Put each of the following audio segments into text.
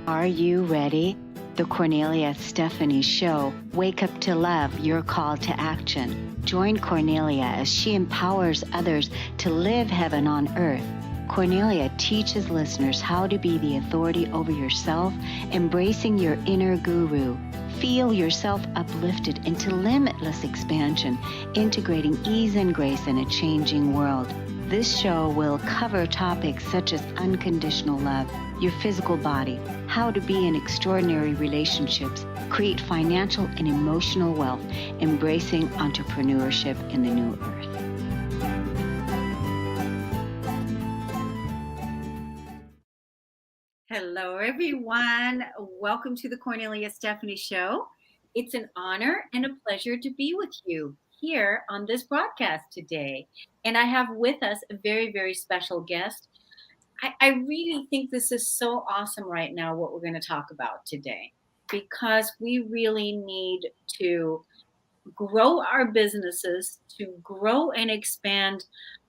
Are you ready? The Kornelia Stephanie Show. Wake up to love, your call to action. Join Kornelia as she empowers others to live heaven on earth. Kornelia teaches listeners how to be the authority over yourself, embracing your inner guru. Feel yourself uplifted into limitless expansion, integrating ease and grace in a changing world. This show will cover topics such as unconditional love, your physical body, how to be in extraordinary relationships, create financial and emotional wealth, embracing entrepreneurship in the new earth. Hello, everyone. Welcome to the Kornelia Stephanie Show. It's an honor and a pleasure to be with you here on this broadcast today. And I have with us a very, very special guest. I really think this is so awesome right now, what we're going to talk about today, because we really need to grow our businesses, to grow and expand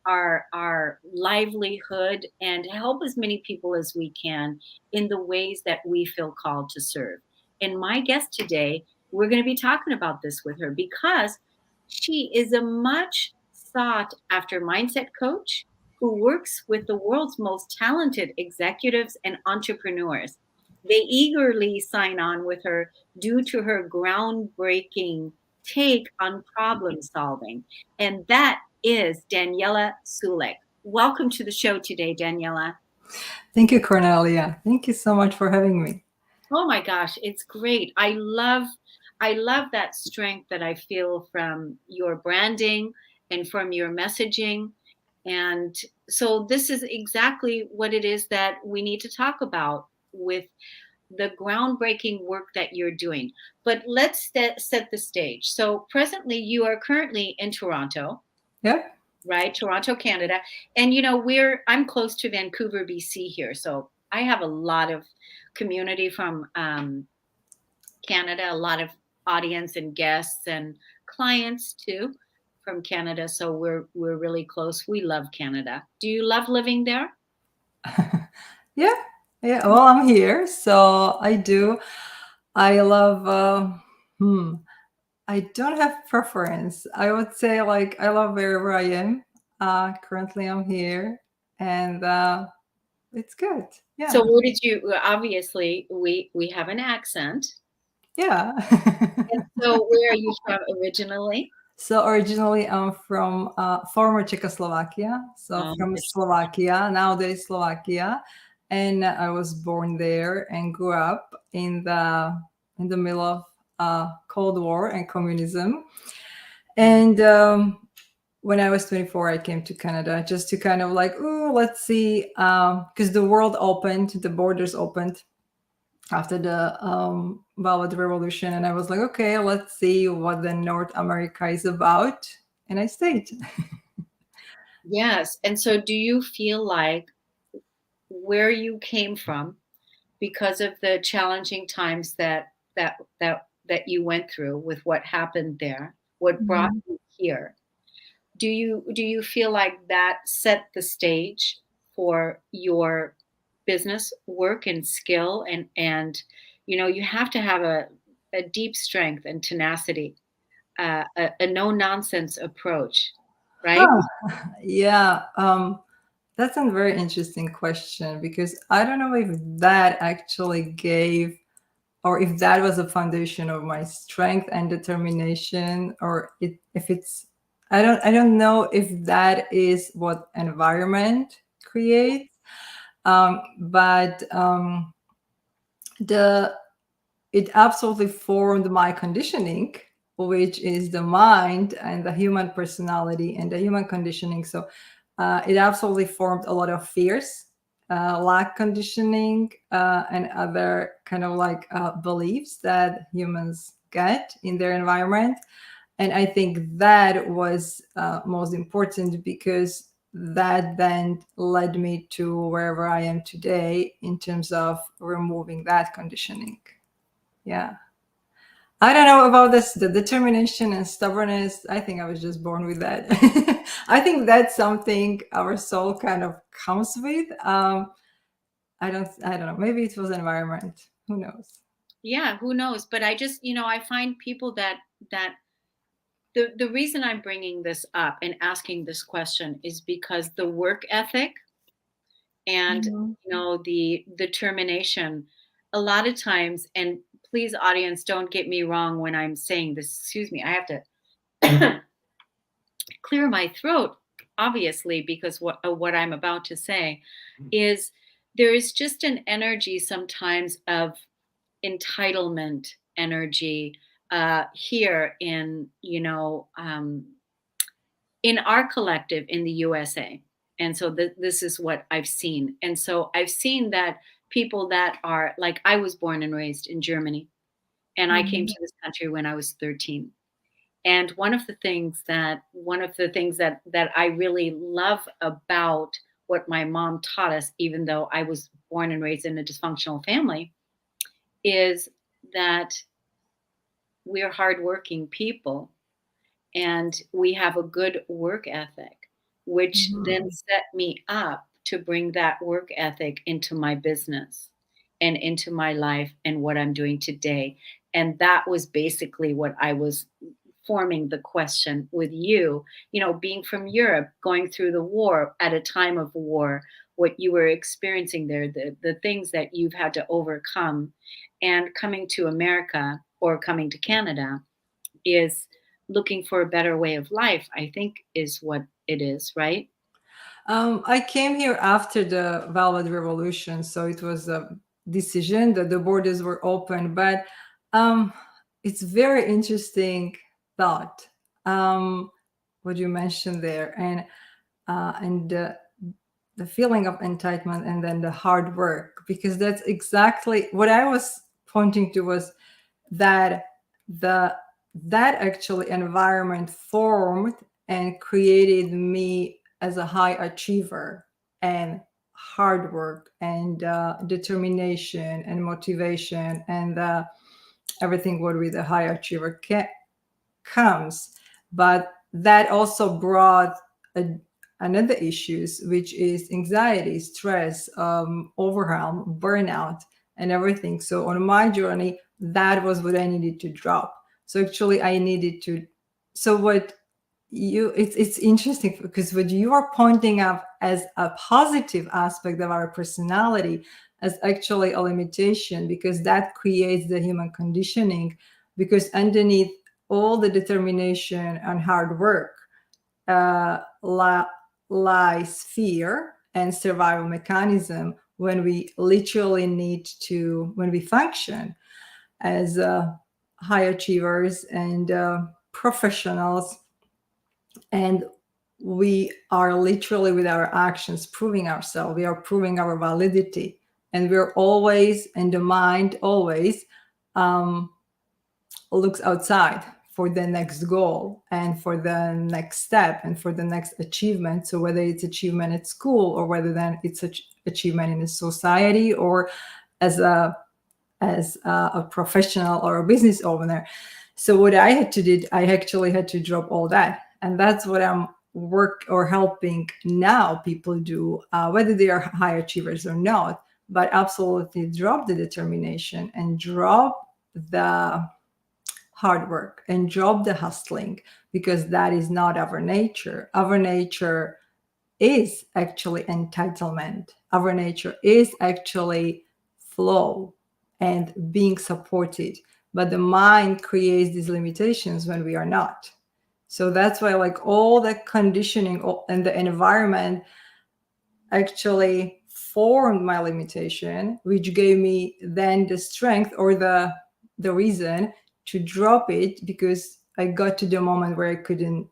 our livelihood, and help as many people as we can in the ways that we feel called to serve. And my guest today, we're going to be talking about this with her because she is a much sought after mindset coach who works with the world's most talented executives and entrepreneurs. They eagerly sign on with her due to her groundbreaking take on problem solving. And that is Daniela Sulek. Welcome to the show today, Daniela. Thank you, Kornelia. Thank you so much for having me. Oh my gosh, it's great. I love that strength that I feel from your branding and from your messaging. And so this is exactly what it is that we need to talk about with the groundbreaking work that you're doing. But let's set the stage. So presently you are currently in Toronto. Yeah. Right? Toronto, Canada. And I'm close to Vancouver, BC here. So I have a lot of community from Canada, a lot of audience and guests and clients too from Canada. So we're really close. We love Canada. Do you love living there? Yeah. Well, I'm here, so I do. I love. I don't have preference. I would say I love wherever I am. Currently, I'm here, and it's good. Yeah. So where did you? Obviously, we have an accent. Yeah. And so where are you from originally? So originally, I'm from former Czechoslovakia. So from Slovakia, nowadays Slovakia, and I was born there and grew up in the middle of Cold War and communism. And when I was 24, I came to Canada just to kind of let's see, because the world opened, the borders opened after the Velvet Revolution, and I was like, okay, let's see what the North America is about, and I stayed. Yes. And so do you feel like where you came from, because of the challenging times that you went through with what happened there, what brought you here, do you feel like that set the stage for your business work and skill, and you have to have a deep strength and tenacity, a no nonsense approach, right? Yeah, that's a very interesting question, because I don't know if that actually gave, or if that was a foundation of my strength and determination, or if it's, I don't know if that is what environment creates, but it absolutely formed my conditioning, which is the mind and the human personality and the human conditioning. So it absolutely formed a lot of fears, lack conditioning, and other kind of beliefs that humans get in their environment. And I think that was most important, because that then led me to wherever I am today in terms of removing that conditioning. Yeah. I don't know about this, the determination and stubbornness. I think I was just born with that. I think that's something our soul kind of comes with. I don't know. Maybe it was environment. Who knows? Yeah, who knows? But I just, I find people that the reason I'm bringing this up and asking this question is because the work ethic and Mhm. the determination a lot of times, and please audience, don't get me wrong when I'm saying this, excuse me, I have to clear my throat, obviously, because what I'm about to say is there is just an energy sometimes of entitlement energy here in our collective in the USA. And so this is what I've seen. And so I've seen that people that are like, I was born and raised in Germany, and I came Mhm. to this country when I was 13. And one of the things that I really love about what my mom taught us, even though I was born and raised in a dysfunctional family, is that we're hardworking people and we have a good work ethic, which then Mhm. set me up to bring that work ethic into my business and into my life and what I'm doing today. And that was basically what I was forming the question with you, being from Europe, going through the war at a time of war, what you were experiencing there, the things that you've had to overcome, and coming to America or coming to Canada is looking for a better way of life, I think is what it is, right? I came here after the Velvet Revolution, so it was a decision that the borders were open. But um, it's very interesting thought, um, what you mentioned there, and the feeling of entitlement, and then the hard work, because that's exactly what I was pointing to, was that the that actually environment formed and created me as a high achiever, and hard work, and determination and motivation, and everything what with a high achiever comes. But that also brought a, another issues, which is anxiety, stress, overwhelm, burnout, and everything. So on my journey, that was what I needed to drop. So actually I needed to, so what you it's interesting, because what you are pointing out as a positive aspect of our personality as actually a limitation, because that creates the human conditioning. Because underneath all the determination and hard work lies fear and survival mechanism, when we literally need to, when we function as high achievers and professionals, and we are literally with our actions proving ourselves, we are proving our validity, and we're always, and the mind always um, looks outside for the next goal and for the next step and for the next achievement. So whether it's achievement at school, or whether then it's achievement in a society, or as a professional or a business owner. So what I had to do, I actually had to drop all that, and that's what I'm work or helping now people do, whether they are high achievers or not. But absolutely drop the determination, and drop the hard work, and drop the hustling, because that is not our nature. Our nature is actually entitlement. Our nature is actually flow and being supported. But the mind creates these limitations when we are not. So that's why, like, all the conditioning and the environment actually formed my limitation, which gave me then the strength, or the reason to drop it, because I got to the moment where I couldn't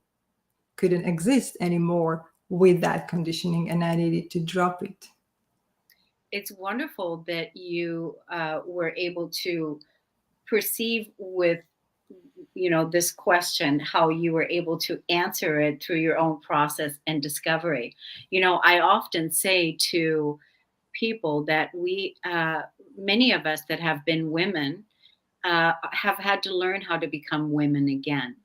exist anymore with that conditioning, and I needed to drop it. It's wonderful that you were able to perceive with this question, how you were able to answer it through your own process and discovery. I often say to people that many of us that have been women have had to learn how to become women again,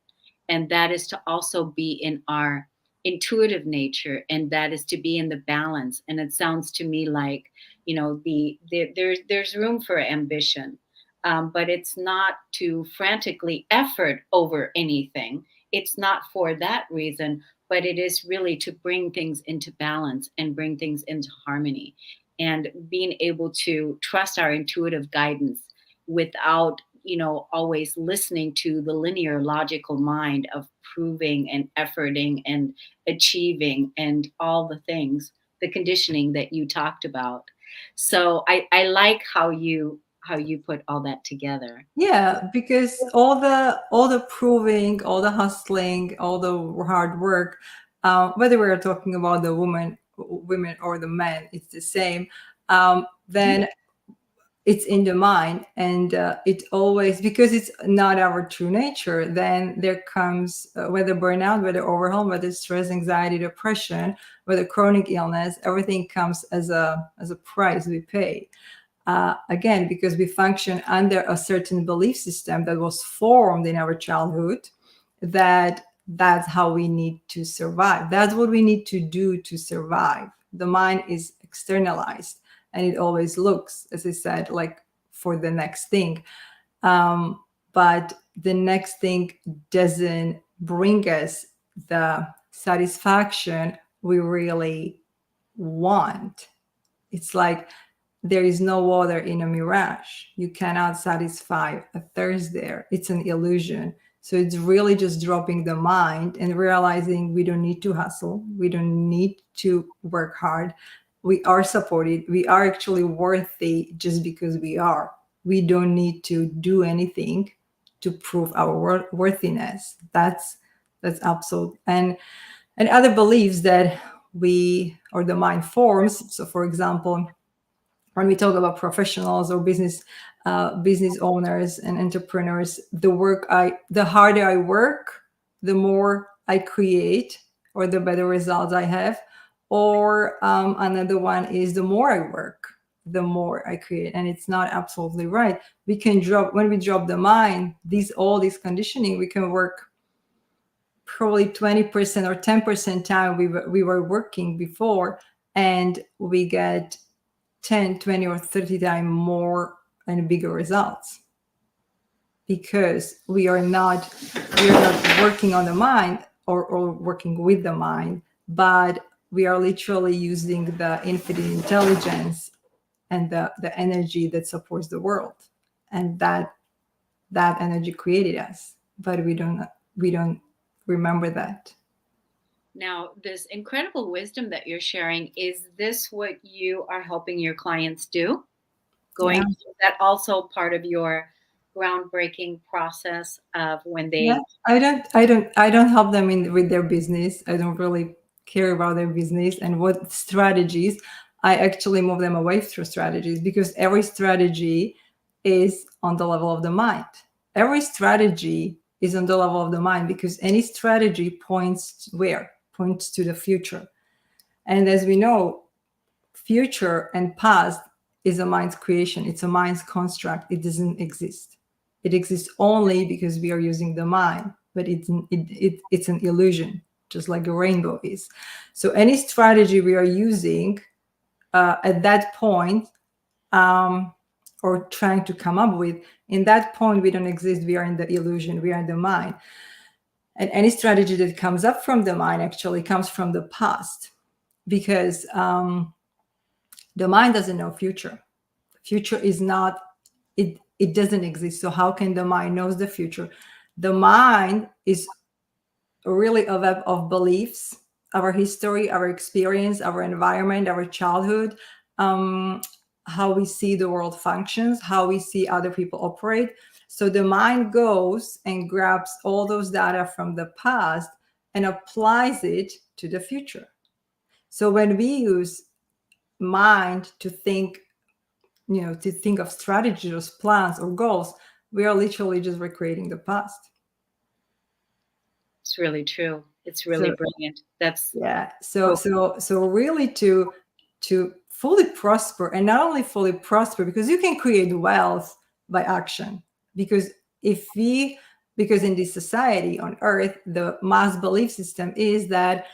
and that is to also be in our intuitive nature, and that is to be in the balance. And it sounds to me like, there's room for ambition, but it's not to frantically effort over anything. It's not for that reason, but it is really to bring things into balance and bring things into harmony, and being able to trust our intuitive guidance without, always listening to the linear logical mind of proving and efforting and achieving and all the things, the conditioning that you talked about. So I like how you put all that together. Yeah, because all the proving, all the hustling, all the hard work, whether we're talking about the women or the men, it's the same. Then it's in the mind, and it always, because it's not our true nature, then there comes whether burnout, whether overwhelm, whether stress, anxiety, depression, whether chronic illness, everything comes as a price we pay. Again, because we function under a certain belief system that was formed in our childhood, that's how we need to survive. That's what we need to do to survive. The mind is externalized, and it always looks, as I said, like for the next thing. But the next thing doesn't bring us the satisfaction we really want. It's like there is no water in a mirage. You cannot satisfy a thirst there. It's an illusion. So it's really just dropping the mind and realizing we don't need to hustle. We don't need to work hard. We are supported. We are actually worthy just because we are. We don't need to do anything to prove our worthiness. That's absolute. And other beliefs that we or the mind forms. So, for example, when we talk about professionals or business owners and entrepreneurs, the harder I work, the more I create, or the better results I have. Or another one is the more I work, the more I create, and it's not absolutely right. We can drop when we drop the mind, all this conditioning. We can work probably 20% or 10% time we were working before, and we get 10, 20, or 30 times more and bigger results, because we are not working on the mind, or working with the mind, but we are literally using the infinite intelligence and the energy that supports the world, and that energy created us, but we don't remember that. Now, this incredible wisdom that you're sharing, is this what you are helping your clients do? Yeah. Is that also part of your groundbreaking process of when Yeah, they? I don't help them with their business. I don't really care about their business and what strategies. I actually move them away through strategies, because every strategy is on the level of the mind. Every strategy is on the level of the mind, because any strategy points to the future. And as we know, future and past is a mind's creation. It's a mind's construct. It doesn't exist. It exists only because we are using the mind, but it's an illusion, just like a rainbow is. So any strategy we are using at that point, or trying to come up with, in that point, we don't exist. We are in the illusion. We are in the mind. And any strategy that comes up from the mind actually comes from the past, because the mind doesn't know future. Future is not, it doesn't exist. So how can the mind knows the future? The mind is really a web of beliefs, our history, our experience, our environment, our childhood, how we see the world functions, how we see other people operate. So the mind goes and grabs all those data from the past and applies it to the future. So when we use mind to think of strategies, plans, or goals, we are literally just recreating the past. It's really true. It's really So brilliant. That's yeah, so so. so really to fully prosper, and not only fully prosper, because you can create wealth by action. Because if we because in this society on earth, the mass belief system is that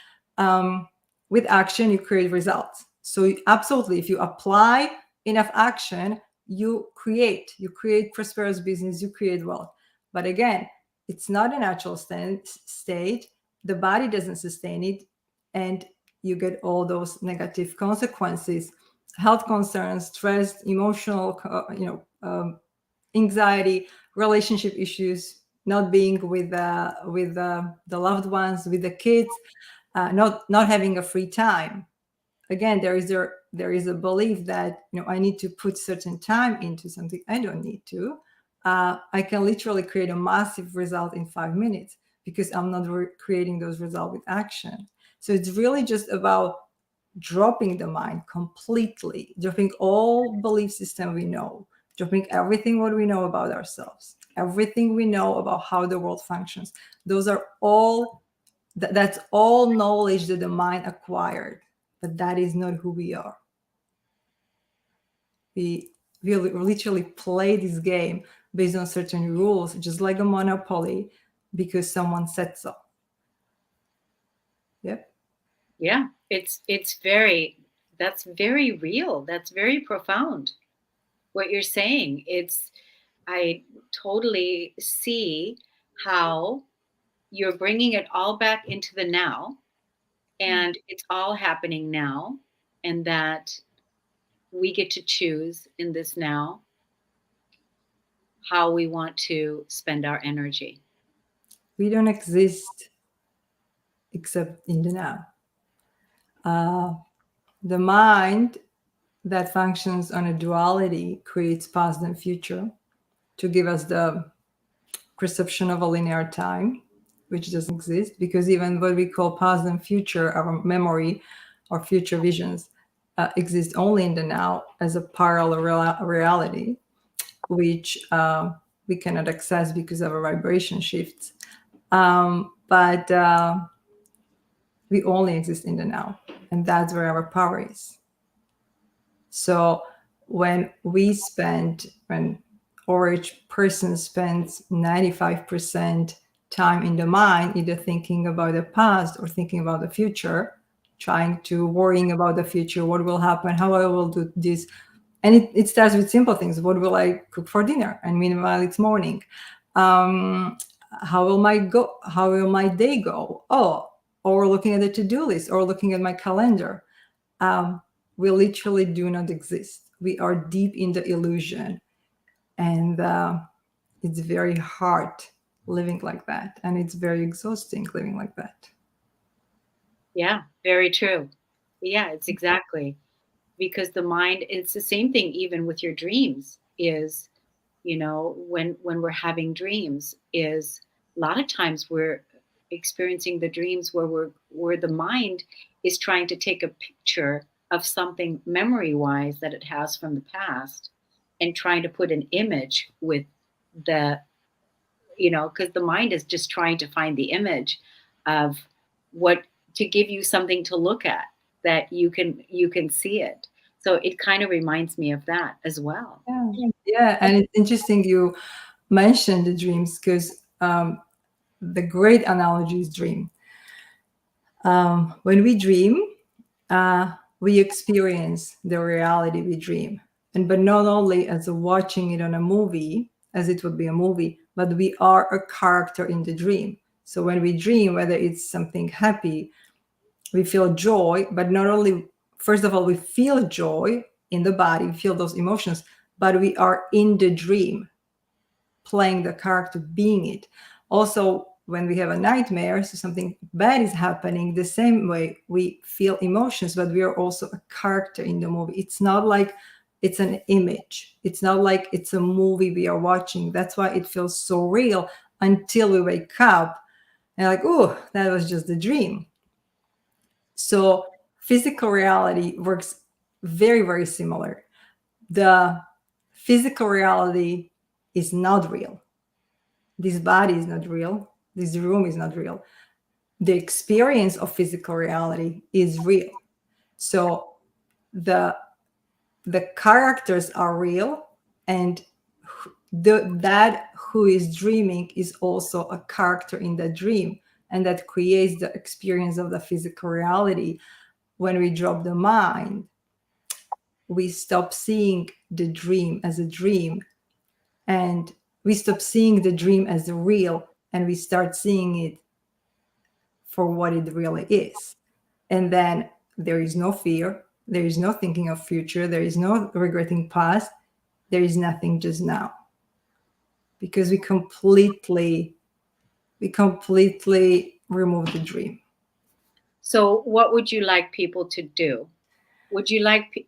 With action, you create results. So absolutely, if you apply enough action, you create prosperous business, you create wealth. But again, it's not a natural state. The body doesn't sustain it, and you get all those negative consequences, health concerns, stress, emotional, anxiety, relationship issues, not being with the loved ones, with the kids, not having a free time. Again, there is a belief that I need to put certain time into something I don't need to. I can literally create a massive result in 5 minutes because I'm not creating those results with action. So it's really just about dropping the mind completely, dropping all belief system we know, dropping everything what we know about ourselves, everything we know about how the world functions. Those are all that's all knowledge that the mind acquired, but that is not who we are. We literally play this game based on certain rules, just like a monopoly, because someone said so. Yep. Yeah, it's very that's very real. That's very profound. What you're saying. It's I totally see how you're bringing it all back into the now, and it's all happening now, and that we get to choose in this now how we want to spend our energy. We don't exist except in the now. The mind that functions on a duality creates past and future to give us the perception of a linear time, which doesn't exist, because even what we call past and future, our memory or future visions, exist only in the now as a parallel reality, which we cannot access because of a vibration shift. But we only exist in the now, and that's where our power is. So when average person spends 95% time in the mind, either thinking about the past or thinking about the future, trying to worrying about the future, what will happen, how I will do this. And it starts with simple things. What will I cook for dinner? And meanwhile, it's morning. How will my day go? Oh, or looking at the to-do list or looking at my calendar. We literally do not exist. We are deep in the illusion. And it's very hard living like that. And it's very exhausting living like that. Yeah, very true. Yeah, it's exactly because the mind, it's the same thing even with your dreams is, when we're having dreams is a lot of times we're experiencing the dreams where the mind is trying to take a picture of something memory wise that it has from the past and trying to put an image with the because the mind is just trying to find the image of what to give you something to look at that you can see it. So it kind of reminds me of that as well. Yeah. Yeah. And it's interesting you mentioned the dreams because the great analogy is dream. When we dream, we experience the reality we dream. And but not only as watching it on a movie, as it would be a movie, but we are a character in the dream. So when we dream, whether it's something happy, we feel joy, but not only, first of all, we feel joy in the body, we feel those emotions, but we are in the dream, playing the character, being it. Also, when we have a nightmare, so something bad is happening, the same way we feel emotions, but we are also a character in the movie. It's not like it's an image. It's not like it's a movie we are watching. That's why it feels so real until we wake up and like, oh, that was just a dream. So physical reality works very, very similar. The physical reality is not real. This body is not real. This room is not real. The experience of physical reality is real. So the the characters are real, and that who is dreaming is also a character in the dream. and that creates the experience of the physical reality. When we drop the mind, we stop seeing the dream as a dream, and we stop seeing the dream as real, and we start seeing it for what it really is. And then there is no fear, there is no thinking of future, there is no regretting past, there is nothing, just now. Because we completely remove the dream. So, what would you like people to do? Would you like,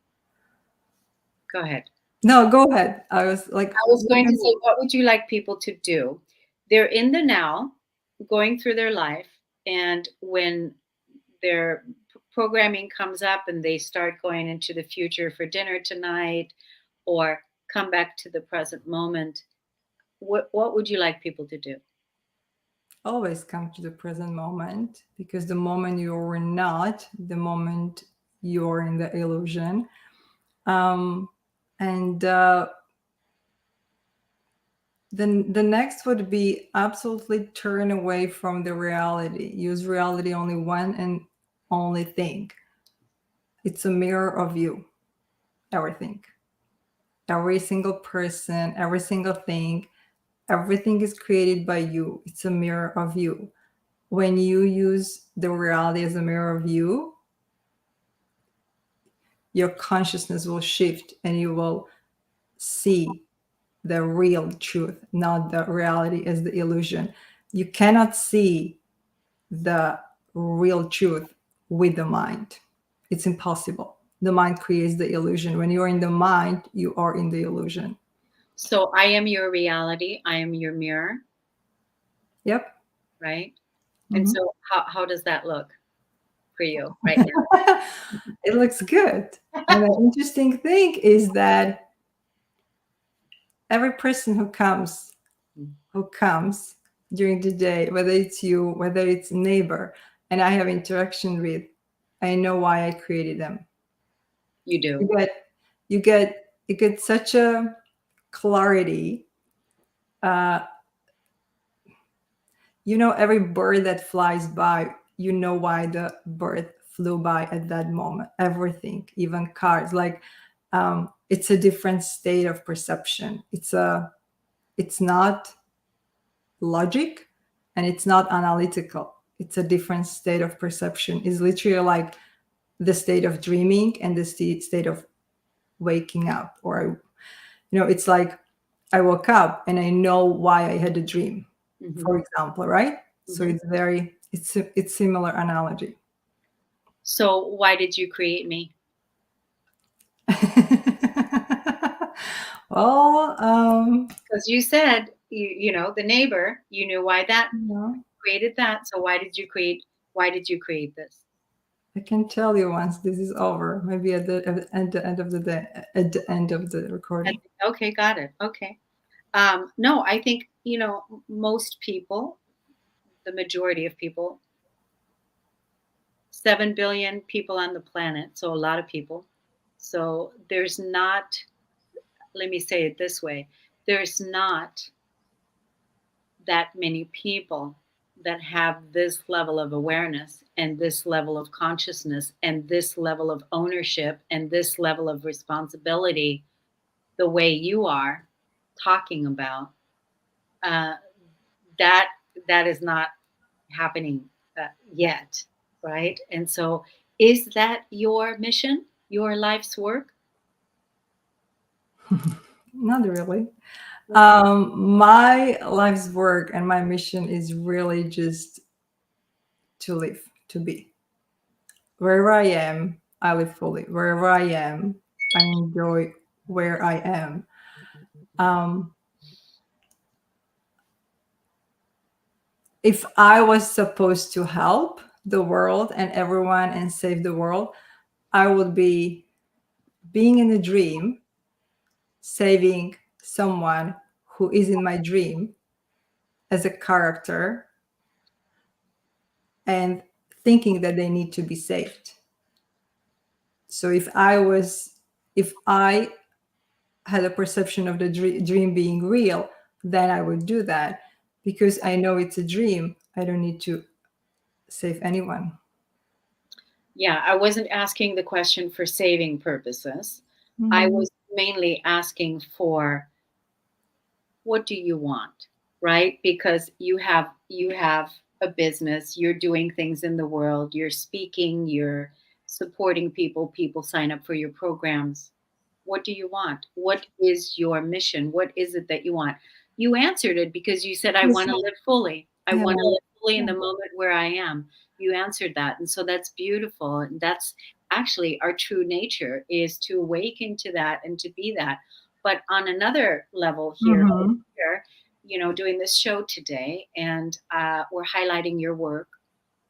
go ahead. No, go ahead. I was like, I was going to say, what would you like people to do? They're in the now, going through their life, and when their programming comes up and they start going into the future for dinner tonight or come back to the present moment, what would you like people to do? always come to the present moment, because the moment you're not, the moment you're in the illusion. And then the next would be absolutely turn away from the reality. Use reality only one and only thing. It's a mirror of you, everything. Every single person, every single thing, everything is created by you. It's a mirror of you. When you use the reality as a mirror of you, your consciousness will shift and you will see the real truth, not the reality as the illusion. You cannot see the real truth with the mind. It's impossible. The mind creates the illusion. When you're in the mind, you are in the illusion. So I am your reality. I am your mirror, Yep. right? And Mhm. so how does that look for you right now? It looks good. And the interesting thing is that every person who comes during the day, whether it's you, whether it's a neighbor, and I have interaction with, I know why I created them. You You do. get, you get such a clarity. Uh, every bird that flies by, you know why the bird flew by at that moment. Everything, even cars, like it's a different state of perception. It's not logic, and it's not analytical. It's a different state of perception. It's literally like the state of dreaming and the state of waking up. Or it's like I woke up and I know why I had a dream, Mhm, for example, right? So mhm. it's similar analogy. So why did you create me? Well, Because you said the neighbor, you knew why that you know, created that. So why did you create this? I can tell you once this is over, maybe at the end of the day, at the end of the recording. Okay, got it. Okay. No, I think, most people, the majority of people, 7 billion people on the planet, so a lot of people. So there's not, let me say it this way, there's not that many people that have this level of awareness and this level of consciousness and this level of ownership and this level of responsibility the way you are talking about. Uh, that that is not happening yet, right? And so, is that your mission, your life's work? Not really. My life's work and my mission is really just to live, to be. Wherever I am, I live fully. Wherever I am, I enjoy where I am. Um, if I was supposed to help the world and everyone and save the world, I would be being in a dream, saving someone who is in my dream as a character and thinking that they need to be saved. So if I had a perception of the dream being real, then I would do that, because I know it's a dream. I don't need to save anyone. Yeah, I wasn't asking the question for saving purposes. I Mhm. was mainly asking for what do you want, right? Because you have a business, you're doing things in the world, you're speaking, you're supporting people, people sign up for your programs. What do you want? What is your mission? What is it that you want? You answered it because you said, I Yes. want to live fully. I Yeah. want to live fully in Yeah. the moment where I am. You answered that. And so that's beautiful. And that's actually our true nature, is to awaken to that and to be that. But on another level here, Mhm. doing this show today, and we're highlighting your work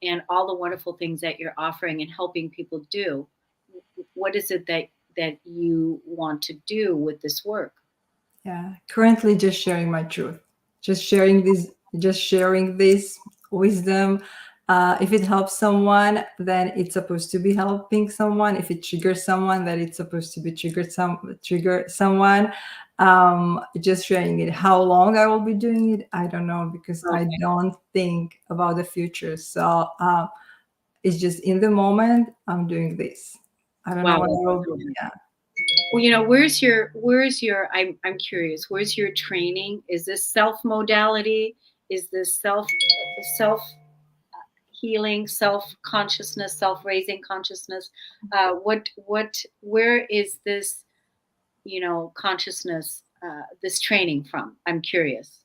and all the wonderful things that you're offering and helping people do. What is it that you want to do with this work? Yeah, currently just sharing my truth, just sharing this wisdom. If it helps someone, then it's supposed to be helping someone. If it triggers someone, then it's supposed to be trigger someone. Just sharing it. How long I will be doing it, I don't know, because I Okay. don't think about the future. So it's just in the moment. I'm doing this. I don't know Wow, what I that's will. beautiful. Yeah, Well, where's your I'm curious, where's your training? Is this self modality? Is this self healing, self consciousness, self raising consciousness? Where is this, consciousness, this training from? I'm curious.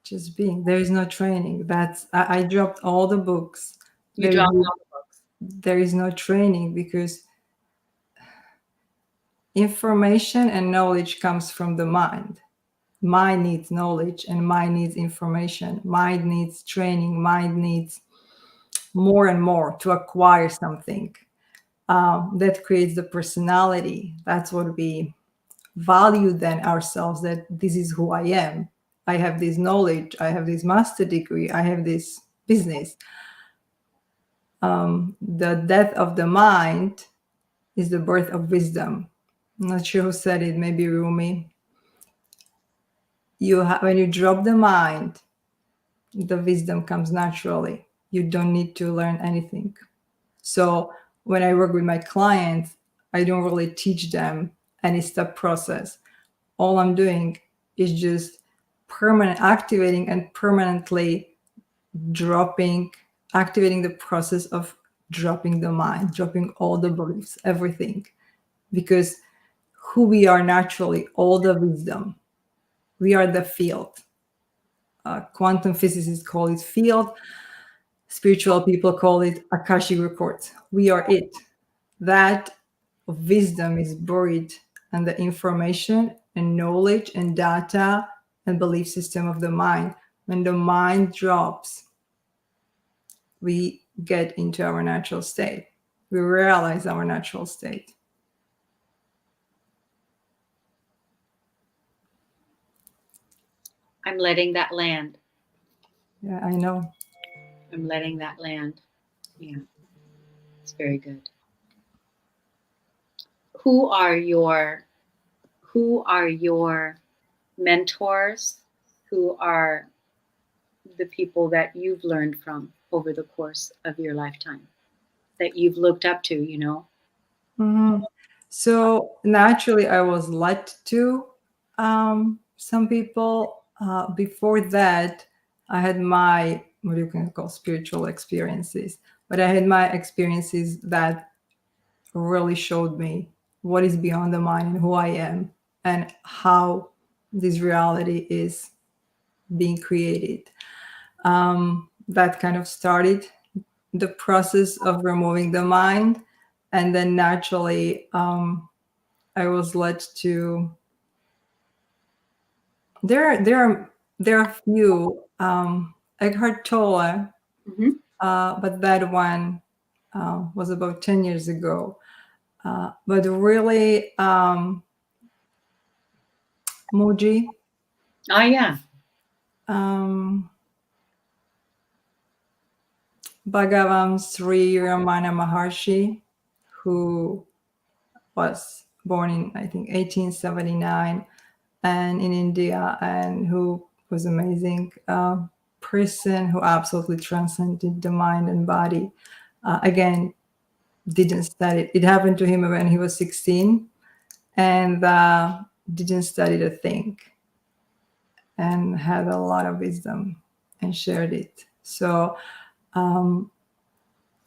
just being. There is no training. I dropped all the books. You There is dropped all the books. there is no training because information and knowledge comes from the mind. Mind needs knowledge and mind needs information. Mind needs training. Mind needs more and more to acquire something. That creates the personality. That's what we value then ourselves, that this is who I am. I have this knowledge. I have this master degree. I have this business. The death of the mind is the birth of wisdom. I'm not sure who said it, maybe Rumi. When you drop the mind, the wisdom comes naturally. You don't need to learn anything. So when I work with my clients, I don't really teach them any step process. All I'm doing is just permanent activating and permanently dropping, activating the process of dropping the mind, dropping all the beliefs, everything. Because who we are naturally, all the wisdom, we are the field. Quantum physicists call it field. Spiritual people call it Akashic records. We are it. That wisdom is buried in the information and knowledge and data and belief system of the mind. When the mind drops, we get into our natural state. We realize our natural state. I'm letting that land. Yeah, I know. I'm letting that land. Yeah, it's very good. Who are your who are your mentors? Who are the people that you've learned from over the course of your lifetime, that you've looked up to? Mhm. So naturally, I was led to some people. Before that, I had my what you can call spiritual experiences, but I had my experiences that really showed me what is beyond the mind and who I am and how this reality is being created. That kind of started the process of removing the mind, and then naturally, I was led to. There are few. Eckhart Tolle, Hmm. but that one was about 10 years ago. But really, Muji, Oh yeah. um, Bhagavan Sri Ramana Maharshi, who was born in I think 1879 and in India, and who was amazing person who absolutely transcended the mind and body. Again, didn't study it. It happened to him when he was 16, and didn't study the thing, and had a lot of wisdom and shared it. So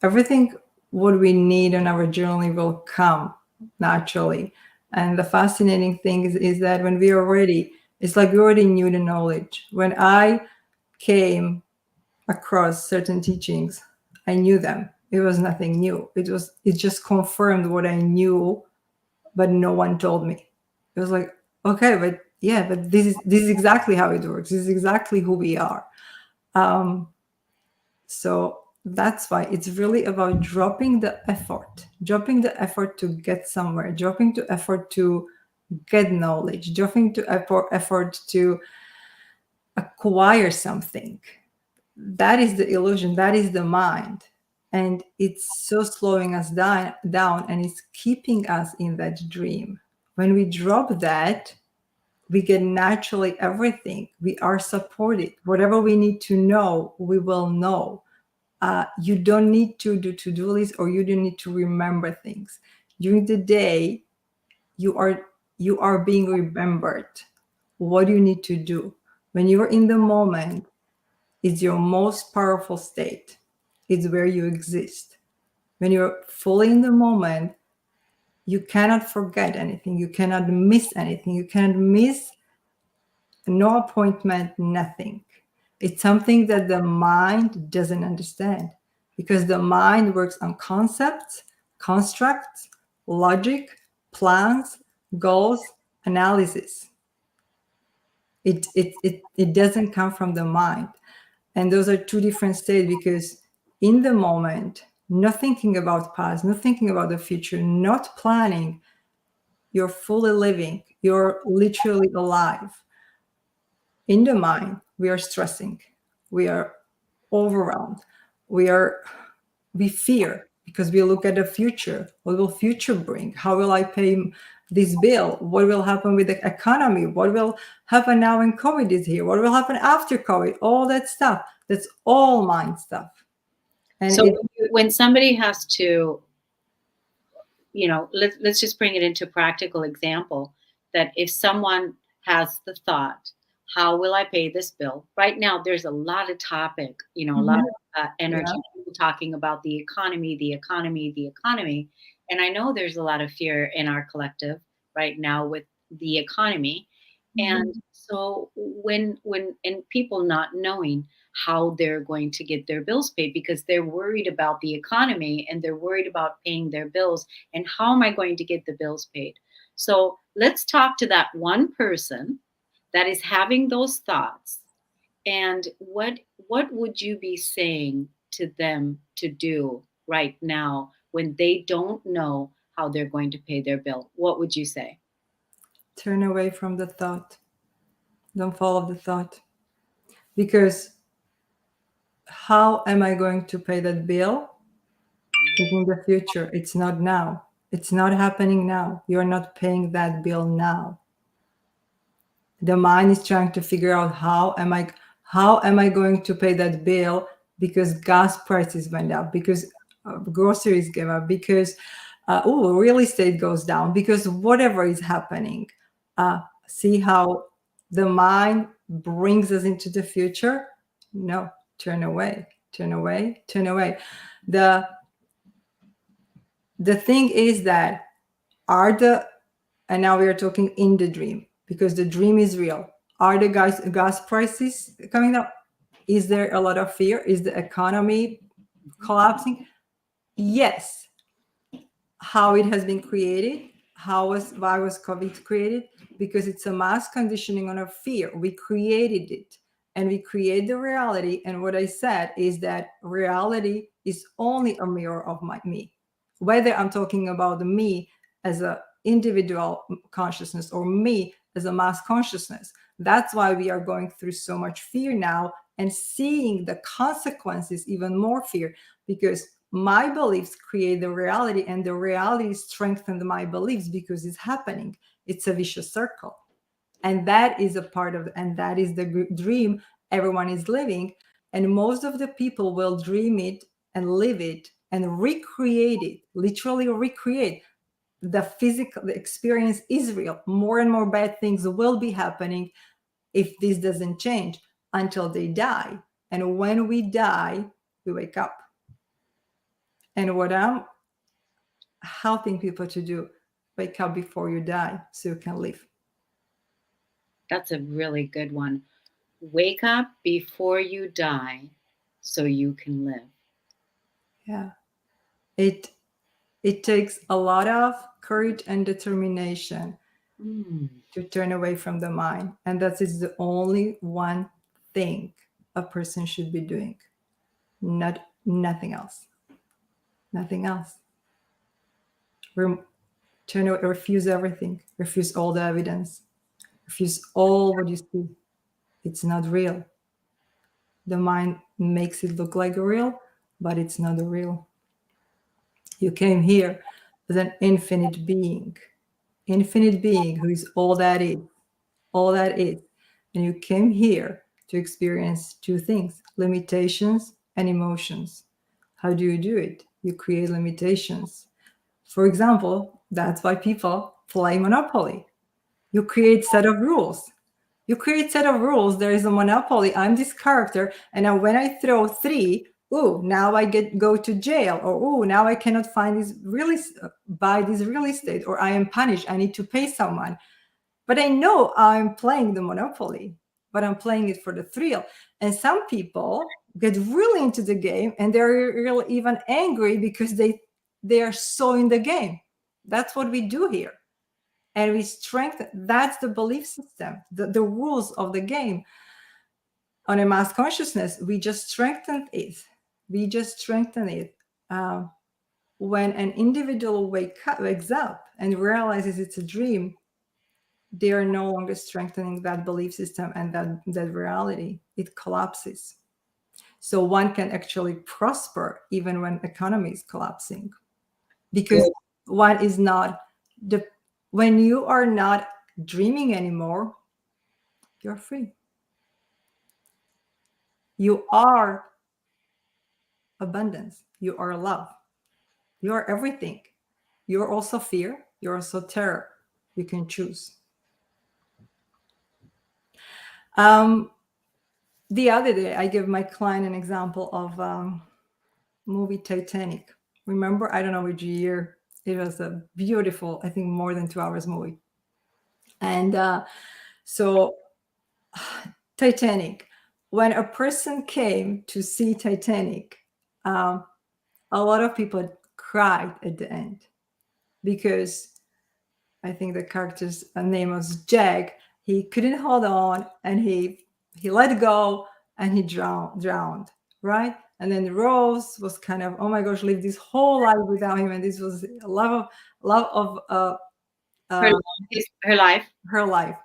everything what we need on our journey will come naturally. And the fascinating thing is that when we are ready, it's like we already knew the knowledge. When I came across certain teachings, I knew them. It was nothing new. It just confirmed what I knew, but no one told me. It was like, okay, but yeah, but this is exactly how it works. This is exactly who we are. So that's why it's really about dropping the effort to get somewhere, dropping the effort to get knowledge, dropping the effort to acquire something. That is the illusion, that is the mind. And it's so slowing us down, and it's keeping us in that dream. When we drop that, we get naturally everything. We are supported. Whatever we need to know, we will know. You don't need to do to-do lists, or you don't need to remember things. During the day, you are being remembered. What do you need to do? When you're in the moment, it's your most powerful state. It's where you exist. When you're fully in the moment, you cannot forget anything. You cannot miss anything. You cannot miss no appointment, nothing. It's something that the mind doesn't understand, because the mind works on concepts, constructs, logic, plans, goals, analysis. It doesn't come from the mind. And those are two different states, because in the moment, not thinking about past, not thinking about the future, not planning, you're fully living, you're literally alive. In the mind, we are stressing, we are overwhelmed, we fear, because we look at the future. What will future bring? How will I pay this bill? What will happen with the economy? What will happen now when COVID is here? What will happen after COVID? All that stuff. That's all mind stuff. And So when somebody has to, let's just bring it into practical example, that if someone has the thought, how will I pay this bill? Right now, there's a lot of topic, a lot Mhm. of energy, Yeah. people talking about the economy, the economy, the economy. And I know there's a lot of fear in our collective right now with the economy. And Mhm. so and people not knowing how they're going to get their bills paid, because they're worried about the economy and they're worried about paying their bills, and how am I going to get the bills paid? So let's talk to that one person that is having those thoughts, and what would you be saying to them to do right now when they don't know how they're going to pay their bill? What would you say? Turn away from the thought. Don't follow the thought. Because how am I going to pay that bill is in the future. It's not now. It's not happening now. You're not paying that bill now. The mind is trying to figure out how am I going to pay that bill, because gas prices went up, because groceries go up, because real estate goes down, because whatever is happening. See how the mind brings us into the future? No, turn away, turn away, turn away. The the thing is that, are the and now we are talking in the dream, because the dream is real. Are the gas prices coming down? Is there a lot of fear? Is the economy collapsing? Yes. How it has been created? Why was COVID created? Because it's a mass conditioning on a fear. We created it, and we create the reality. And what I said is that reality is only a mirror of me. Whether I'm talking about me as a individual consciousness, or me as a mass consciousness. That's why we are going through so much fear now, and seeing the consequences, even more fear, because my beliefs create the reality, and the reality strengthens my beliefs, because it's happening. It's a vicious circle. And that is a part of, and that is the dream. everyone is living, and most of the people will dream it and live it and recreate it, literally recreate. The physical, the experience is real. More and more bad things will be happening if this doesn't change until they die. And when we die, we wake up. And what I'm helping people to do, wake up before you die so you can live. That's a really good one. Wake up before you die so you can live. Yeah. It takes a lot of courage and determination Mm, to turn away from the mind. And that is the only one thing a person should be doing. Nothing else. Nothing else. Refuse everything. Refuse all the evidence. Refuse all what you see. It's not real. The mind makes it look like real, but it's not real. You came here as an infinite being who is all that is, all that is. And you came here to experience two things: limitations and emotions. How do you do it? You create limitations. For example, that's why people play Monopoly. You create set of rules. You create set of rules. There is a monopoly. I'm this character, and now when I throw three, ooh, now I go to jail, or ooh, now I cannot find this buy this real estate, or I am punished. I need to pay someone. But I know I'm playing the monopoly, but I'm playing it for the thrill. And some people get really into the game, and they're really even angry because they are so in the game. That's what we do here, and we strengthen. That's the belief system, the rules of the game. On a mass consciousness, we just strengthen it. Uh, when an individual wakes up and realizes it's a dream, they are no longer strengthening that belief system and that reality. It collapses. So one can actually prosper even when economy is collapsing, because one is not the when you are not dreaming anymore, you're free. You are abundance. You are love. You are everything. You're also fear. You're also terror. You can choose. Um, the other day, I gave my client an example of movie Titanic. Remember, I don't know which year. It was a beautiful, I think, more than 2 hours movie. And so Titanic, when a person came to see Titanic, um, a lot of people cried at the end because I think the character's name was Jack. He couldn't hold on, and he let go, and he drowned, right? And then Rose was kind of, oh my gosh, live this whole life without him, and this was a love of her, her life. her life.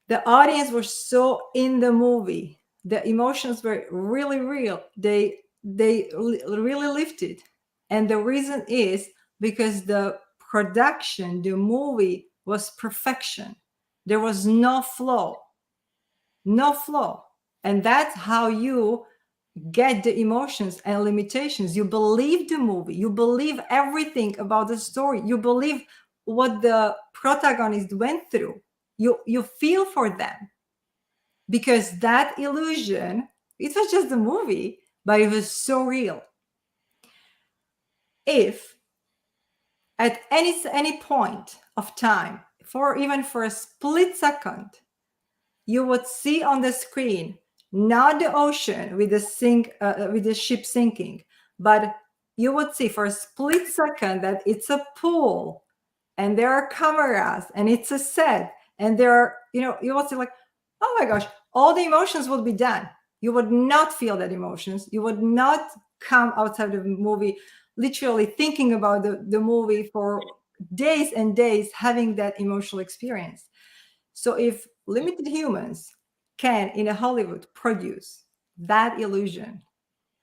The audience was so in the movie. The emotions were really real. They really lifted, and the reason is because the production, the movie was perfection. There was no flaw, no flaw, and that's how you get the emotions and limitations. You believe the movie. You believe everything about the story. You believe what the protagonist went through. You feel for them, because that illusion, it was just a movie, but it was so real. If at any point of time, even for a split second, you would see on the screen not the ocean with the ship sinking, but you would see for a split second that it's a pool, and there are cameras, and it's a set, and there are, you would see like, oh my gosh, all the emotions would be done. You would not feel that emotions. You would not come outside of the movie literally thinking about the movie for days and days, having that emotional experience. So if limited humans can, in a Hollywood, produce that illusion,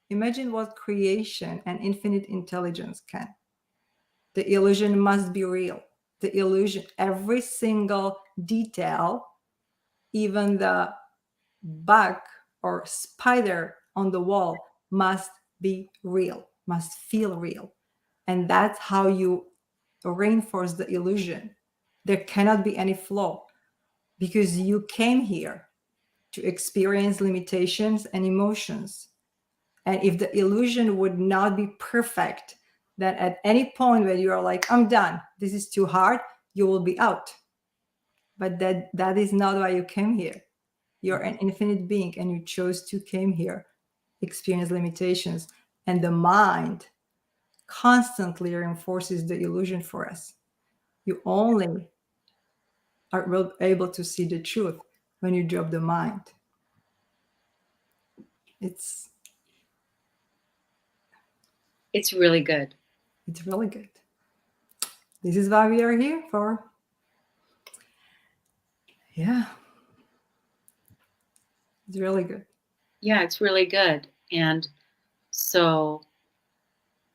imagine what creation and infinite intelligence can. The illusion must be real. The illusion, every single detail, even the bug or spider on the wall must be real, must feel real. And that's how you reinforce the illusion. There cannot be any flaw because you came here to experience limitations and emotions. And if the illusion would not be perfect, then at any point when you are like, I'm done, this is too hard, you will be out. But that is not why you came here. You're an infinite being and you chose to came here, experience limitations. And the mind constantly reinforces the illusion for us. You only are able to see the truth when you drop the mind. It's It's really good. it's really good. This is why we are here for. Yeah, it's really good. Yeah, it's really good. And so,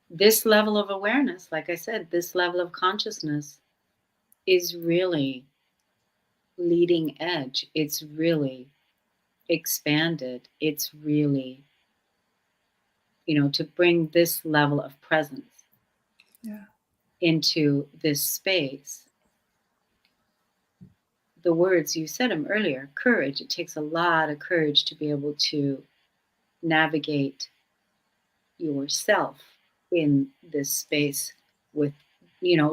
this level of awareness, like I said, this level of consciousness is really leading edge. It's really expanded. It's really, to bring this level of presence Yeah. into this space. The words, you said them earlier, courage. It takes a lot of courage to be able to navigate yourself in this space with,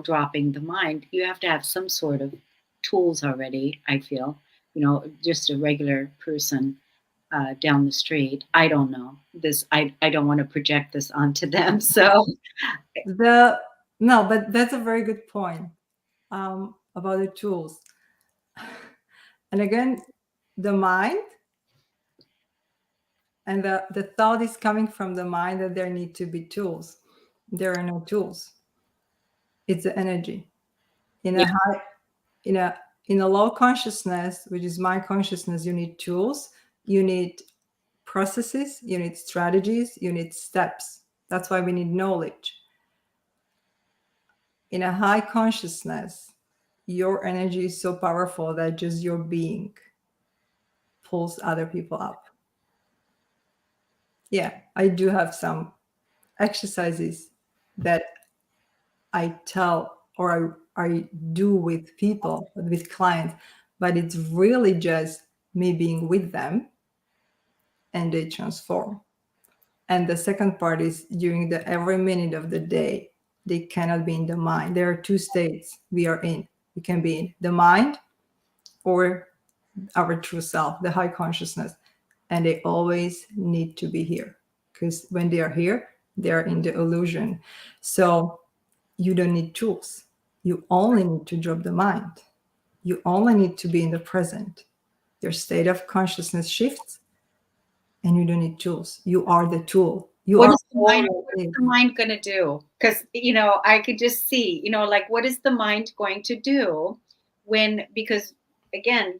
dropping the mind. You have to have some sort of tools already, I feel. Just a regular person down the street, I don't know this. I don't want to project this onto them. So The No, but that's a very good point about the tools. And again, the mind and the thought is coming from the mind that there need to be tools. There are no tools. It's the energy. In a yeah, high, in a in a low consciousness, which is my consciousness, you need tools, you need processes, you need strategies, you need steps. That's why we need knowledge. In a high consciousness, your energy is so powerful that just your being pulls other people up. Yeah, I do have some exercises that I tell or I do with people, with clients, but it's really just me being with them and they transform. And the second part is during the every minute of the day, they cannot be in the mind. There are two states we are in. We can be in the mind or our true self, the high consciousness. And they always need to be here because when they are here, they are in the illusion. So you don't need tools. You only need to drop the mind. You only need to be in the present. Your state of consciousness shifts and you don't need tools. You are the tool. You what are is the mind? all What that is is. the mind going to do? Because I could just see, like what is the mind going to do because again,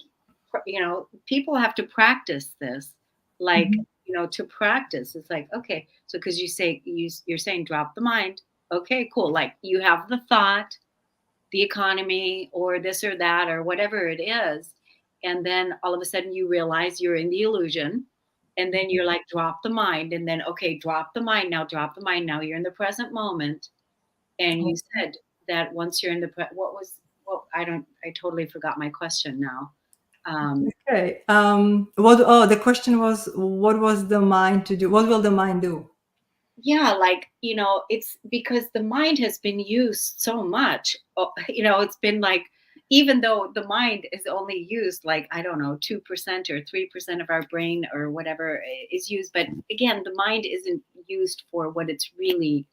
people have to practice this, like Mhm. to practice. It's like, okay, so because you're saying drop the mind. Okay, cool. Like you have the thought, the economy or this or that or whatever it is, and then all of a sudden you realize you're in the illusion, and then you're like drop the mind, and then okay, drop the mind now, drop the mind now, you're in the present moment. And you said that once you're in I totally forgot my question now. Okay. What? Oh, the question was, what was the mind to do? What will the mind do? Yeah, like it's because the mind has been used so much. It's been like, even though the mind is only used like, I don't know, 2% or 3% of our brain or whatever is used, but again, the mind isn't used for what it's really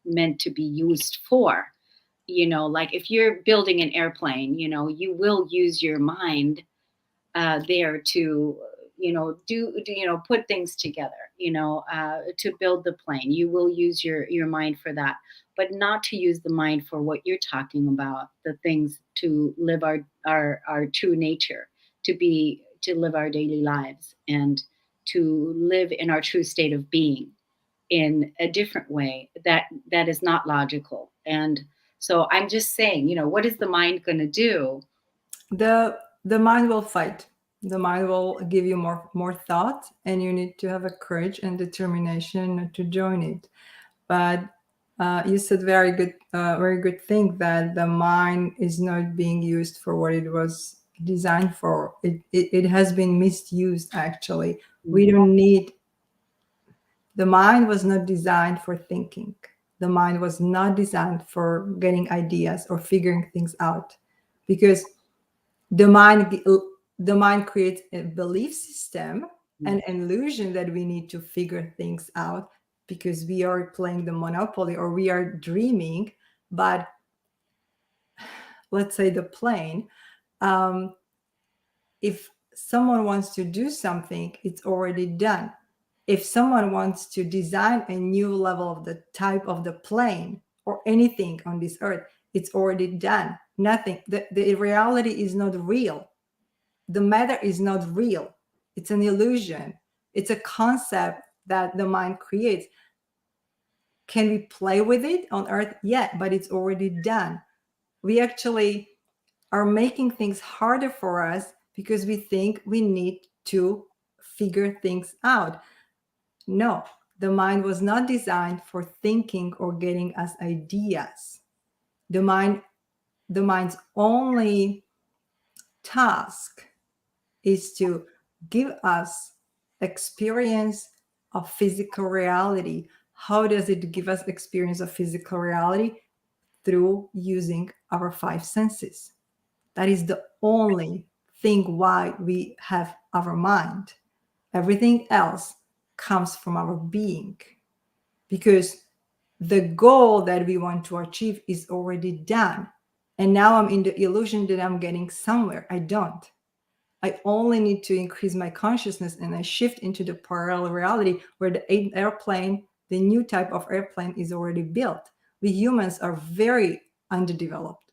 meant to be used for. Like if you're building an airplane, you will use your mind there to put things together, to build the plane. You will use your mind for that, but not to use the mind for what you're talking about, the things to live our true nature, to live our daily lives, and to live in our true state of being in a different way that is not logical. And so I'm just saying, what is the mind going to do? The mind will fight. The mind will give you more thought, and you need to have a courage and determination to join it. But you said very good thing, that the mind is not being used for what it was designed for. It has been misused. Actually, we Mhm. don't need. The mind was not designed for thinking. The mind was not designed for getting ideas or figuring things out, because the mind the mind creates a belief system, an illusion that we need to figure things out because we are playing the monopoly or we are dreaming. But let's say the plane, um, if someone wants to do something, it's already done. If someone wants to design a new level of the type of the plane or anything on this earth, it's already done. Nothing, the reality is not real. The matter is not real. It's an illusion. It's a concept that the mind creates. Can we play with it on earth? Yeah, but it's already done. We actually are making things harder for us because we think we need to figure things out. No, the mind was not designed for thinking or getting us ideas. The mind, the mind's only task is to give us experience of physical reality. How does it give us experience of physical reality? Through using our five senses. That is the only thing why we have our mind. Everything else comes from our being, because the goal that we want to achieve is already done. And now I'm in the illusion that I'm getting somewhere. I don't. I only need to increase my consciousness and I shift into the parallel reality where the airplane, the new type of airplane, is already built. We humans are very underdeveloped,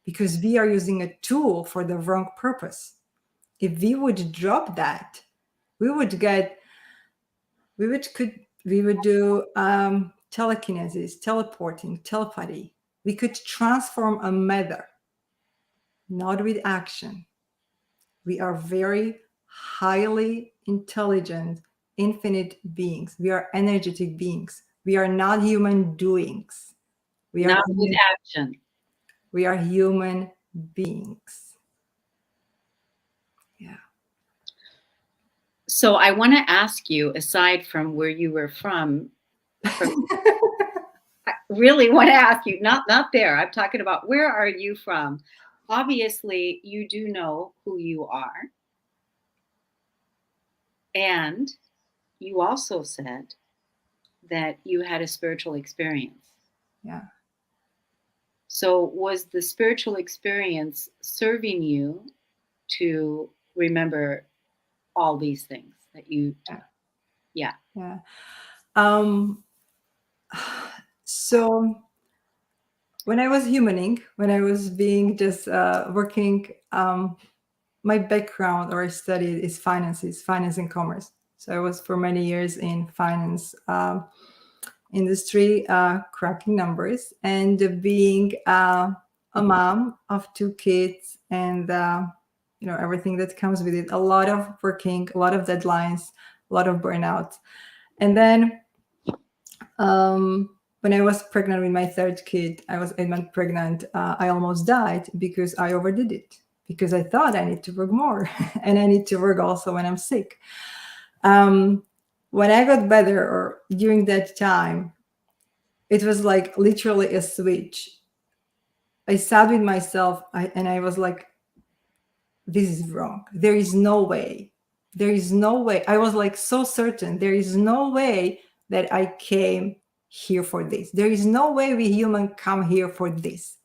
because we are using a tool for the wrong purpose. If we would drop that, we would get, we would do telekinesis, teleporting, telepathy. We could transform a matter, not with action. We are very highly intelligent, infinite beings. We are energetic beings. We are not human doings. We are Not with human, action. we are human beings. Yeah. So I want to ask you, aside from where you were from I really want to ask you, not there. I'm talking about, where are you from? Obviously, you do know who you are, and you also said that you had a spiritual experience. Yeah. So, was the spiritual experience serving you to remember all these things that you Yeah. yeah. Yeah. Um, so when I was humaning, when I was being just working, my background or I studied is finance and commerce. So I was for many years in finance industry, cracking numbers, and being a mom of two kids, and everything that comes with it. A lot of working, a lot of deadlines, a lot of burnout, and then when I was pregnant with my third kid, I was 8 months pregnant. I almost died because I overdid it. Because I thought I need to work more, and I need to work also when I'm sick. Um, when I got better, or during that time, it was like literally a switch. I sat with myself, and I was like, "This is wrong. There is no way. There is no way." I was like so certain. There is no way that I came here for this. There is no way we human come here for this,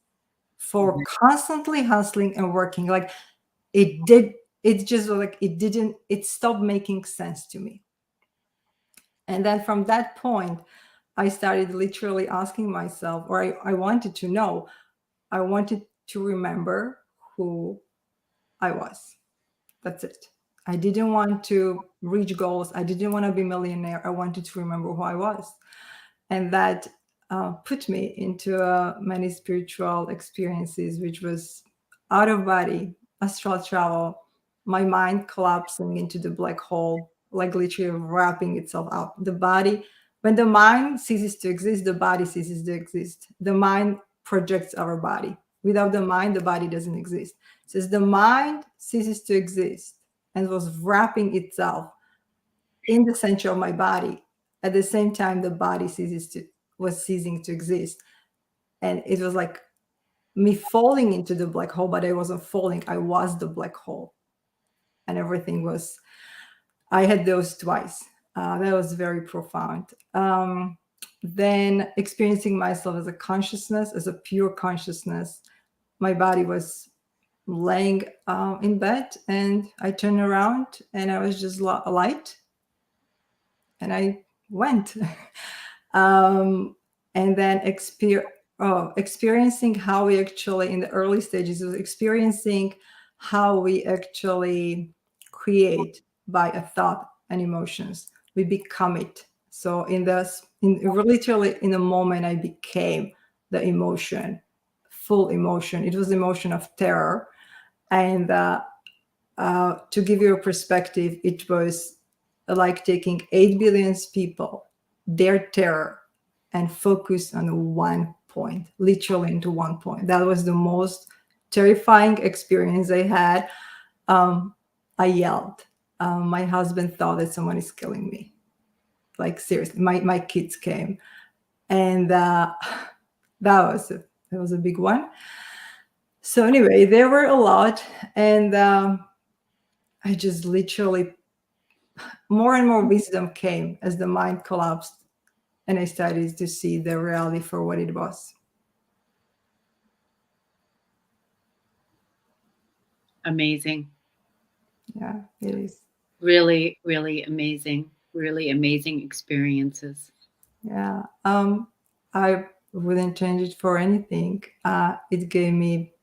for constantly hustling and working. Like it did. It just was like it didn't. It stopped making sense to me. And then from that point, I started literally asking myself, or I wanted to know, I wanted to remember who I was. That's it. I didn't want to reach goals. I didn't want to be a millionaire. I wanted to remember who I was. And that put me into many spiritual experiences, which was out of body. astral travel, my mind collapsing into the black hole, like literally wrapping itself up. The body, when the mind ceases to exist, the body ceases to exist. The mind projects our body. Without the mind, the body doesn't exist. So as the mind ceases to exist and was wrapping itself in the center of my body, at the same time, the body was ceasing to exist. And it was like me falling into the black hole, but I wasn't falling. I was the black hole. And everything was, I had those twice. That was very profound. Then experiencing myself as a consciousness, as a pure consciousness. My body was laying in bed, and I turned around and I was just light, and I went. And then experiencing how we actually, in the early stages, was experiencing how we actually create by a thought and emotions. We become it. So literally in a moment, I became the emotion, full emotion. It was the emotion of terror. And to give you a perspective, it was like taking 8 billion people, their terror, and focus on one point, literally into one point. That was the most terrifying experience I had. I yelled. My husband thought that someone is killing me. Like seriously, my kids came, and that was a big one. So anyway, there were a lot, and I just literally, more and more wisdom came as the mind collapsed, and I started to see the reality for what it was. Amazing. Yeah, it is. Really, really amazing. Really amazing experiences. Yeah. I wouldn't change it for anything. It gave me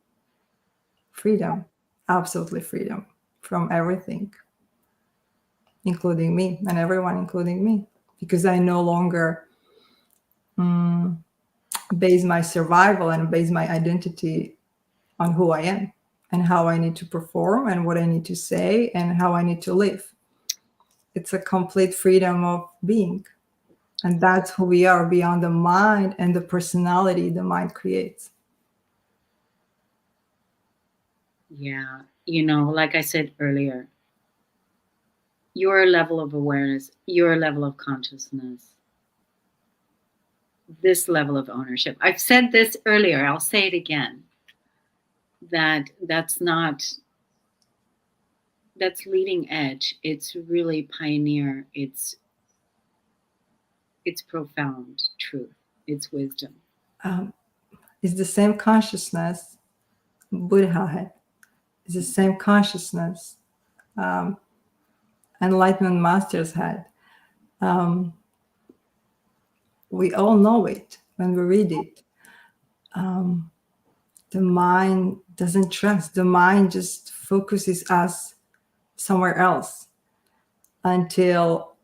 freedom, absolutely freedom from everything, including me, and everyone, including me, because I no longer base my survival and base my identity on who I am and how I need to perform and what I need to say and how I need to live. It's a complete freedom of being. And that's who we are beyond the mind and the personality the mind creates. Yeah. Like I said earlier, your level of awareness, your level of consciousness, this level of ownership. I've said this earlier, I'll say it again. That's leading edge. It's really pioneer. It's profound truth. It's wisdom. It's the same consciousness Buddha had. It's the same consciousness enlightenment masters had. We all know it when we read it. The mind doesn't trust. The mind just focuses us somewhere else until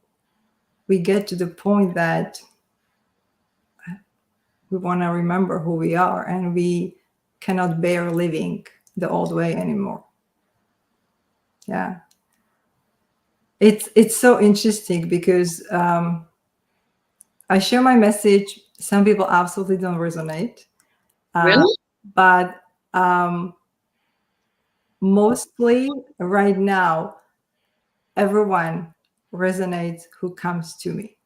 we get to the point that we want to remember who we are and we cannot bear living the old way anymore. Yeah. It's so interesting because I share my message. Some people absolutely don't resonate. Really? But mostly right now, everyone resonates who comes to me.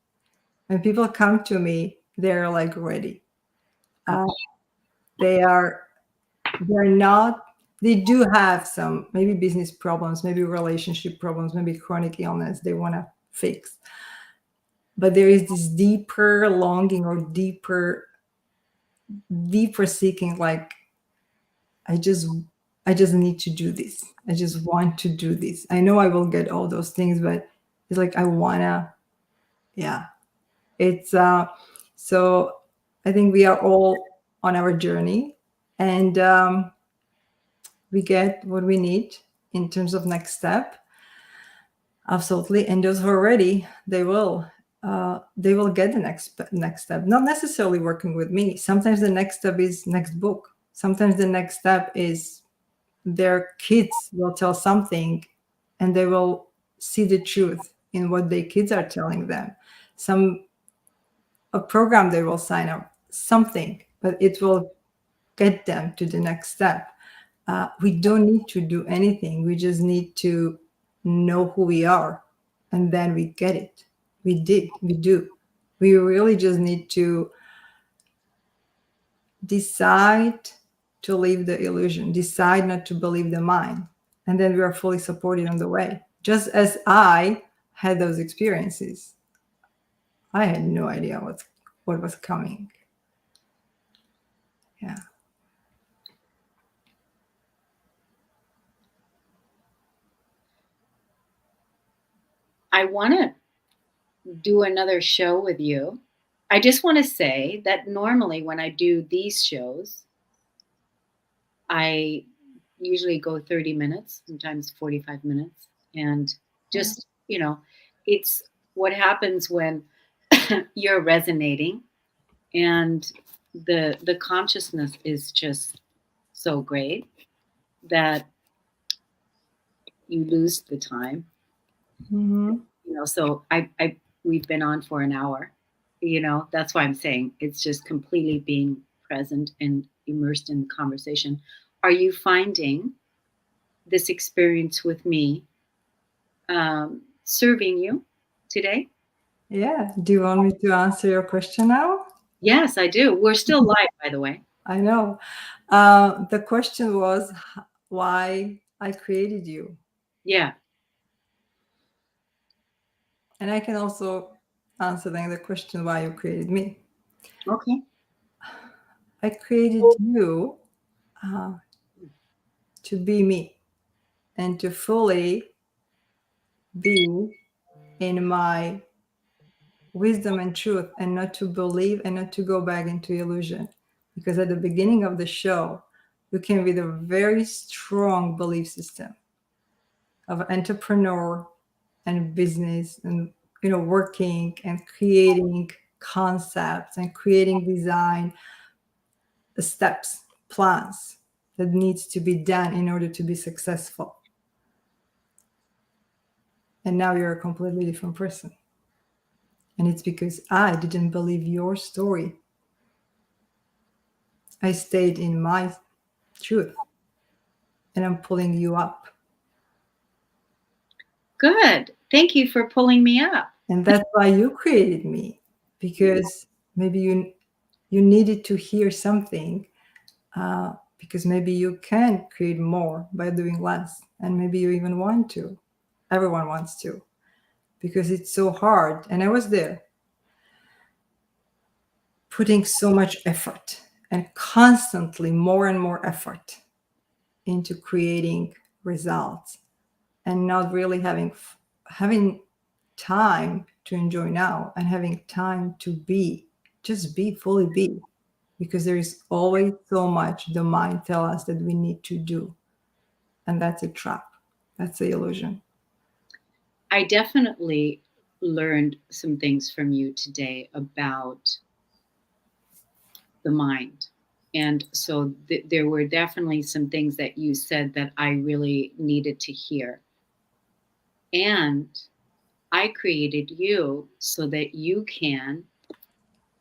When people come to me, they're like ready. They're not, they do have some maybe business problems, maybe relationship problems, maybe chronic illness they want to fix. But there is this deeper longing or deeper seeking, like, I just need to do this. I just want to do this. I know I will get all those things, but it's like I wanna, yeah. It's so I think we are all on our journey, and we get what we need in terms of next step. Absolutely. And those who are ready, they will get the next step. Not necessarily working with me. Sometimes the next step is next book. Sometimes the next step is their kids will tell something, and they will see the truth in what their kids are telling them. Some a program they will sign up, something, but it will get them to the next step. We don't need to do anything. We just need to know who we are, and then we get it. We do. We really just need to decide to leave the illusion, decide not to believe the mind, and then we are fully supported on the way. Just as I had those experiences, I had no idea what was coming. Yeah. I want to do another show with you. I just want to say that normally when I do these shows, I usually go 30 minutes, sometimes 45 minutes. And just, it's what happens when you're resonating and the consciousness is just so great that you lose the time. Mm-hmm. So I we've been on for an hour. That's why I'm saying it's just completely being present and immersed in the conversation. Are you finding this experience with me serving you today? Yeah. Do you want me to answer your question now? Yes, I do. We're still live, by the way. I know. The question was why I created you. Yeah. And I can also answer then the question why you created me. Okay. I created you uh, to be me and to fully be in my wisdom and truth, and not to believe and not to go back into illusion. Because at the beginning of the show, you came with a very strong belief system of entrepreneur and business, and working and creating concepts and creating design steps, plans that needs to be done in order to be successful. And now you're a completely different person. And it's because I didn't believe your story. I stayed in my truth, and I'm pulling you up. Good. Thank you for pulling me up. And that's why you created me, because maybe you needed to hear something, because maybe you can create more by doing less, and maybe you even want to. Everyone wants to, because it's so hard. And I was there putting so much effort and constantly more and more effort into creating results, and not really having time to enjoy now, and having time to be, just be, fully be, because there is always so much the mind tell us that we need to do, and that's a trap. That's the illusion. I definitely learned some things from you today about the mind. And so there were definitely some things that you said that I really needed to hear. And I created you so that you can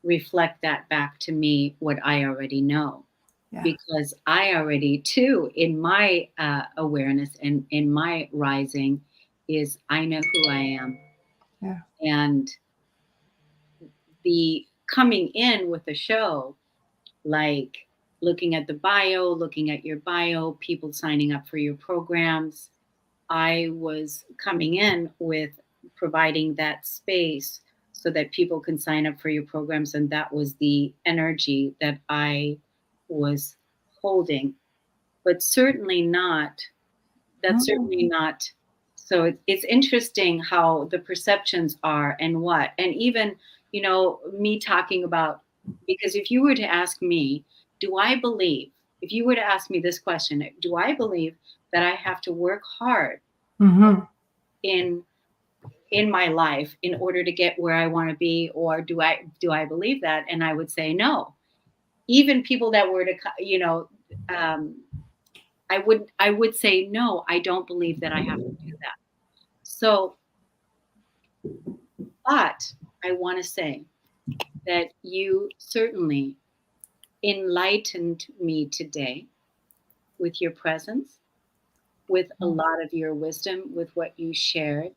reflect that back to me, what I already know. Yeah. Because I already, too, in my awareness and in my rising, is I know who I am. Yeah. And the coming in with a show, like looking at the bio, looking at your bio, people signing up for your programs, I was coming in with providing that space so that people can sign up for your programs. And that was the energy that I was holding. But certainly not, that's certainly Oh. not. So it's interesting how the perceptions are and what. And even, me talking about, because if you were to ask me, do I believe, if you were to ask me this question, do I believe that I have to work hard Mm-hmm. in in my life in order to get where I want to be, or do I believe that? And I would say no. Even people that were to um, I would say no, I don't believe that I have to do that. So, but I want to say that you certainly enlightened me today with your presence, with a lot of your wisdom, with what you shared.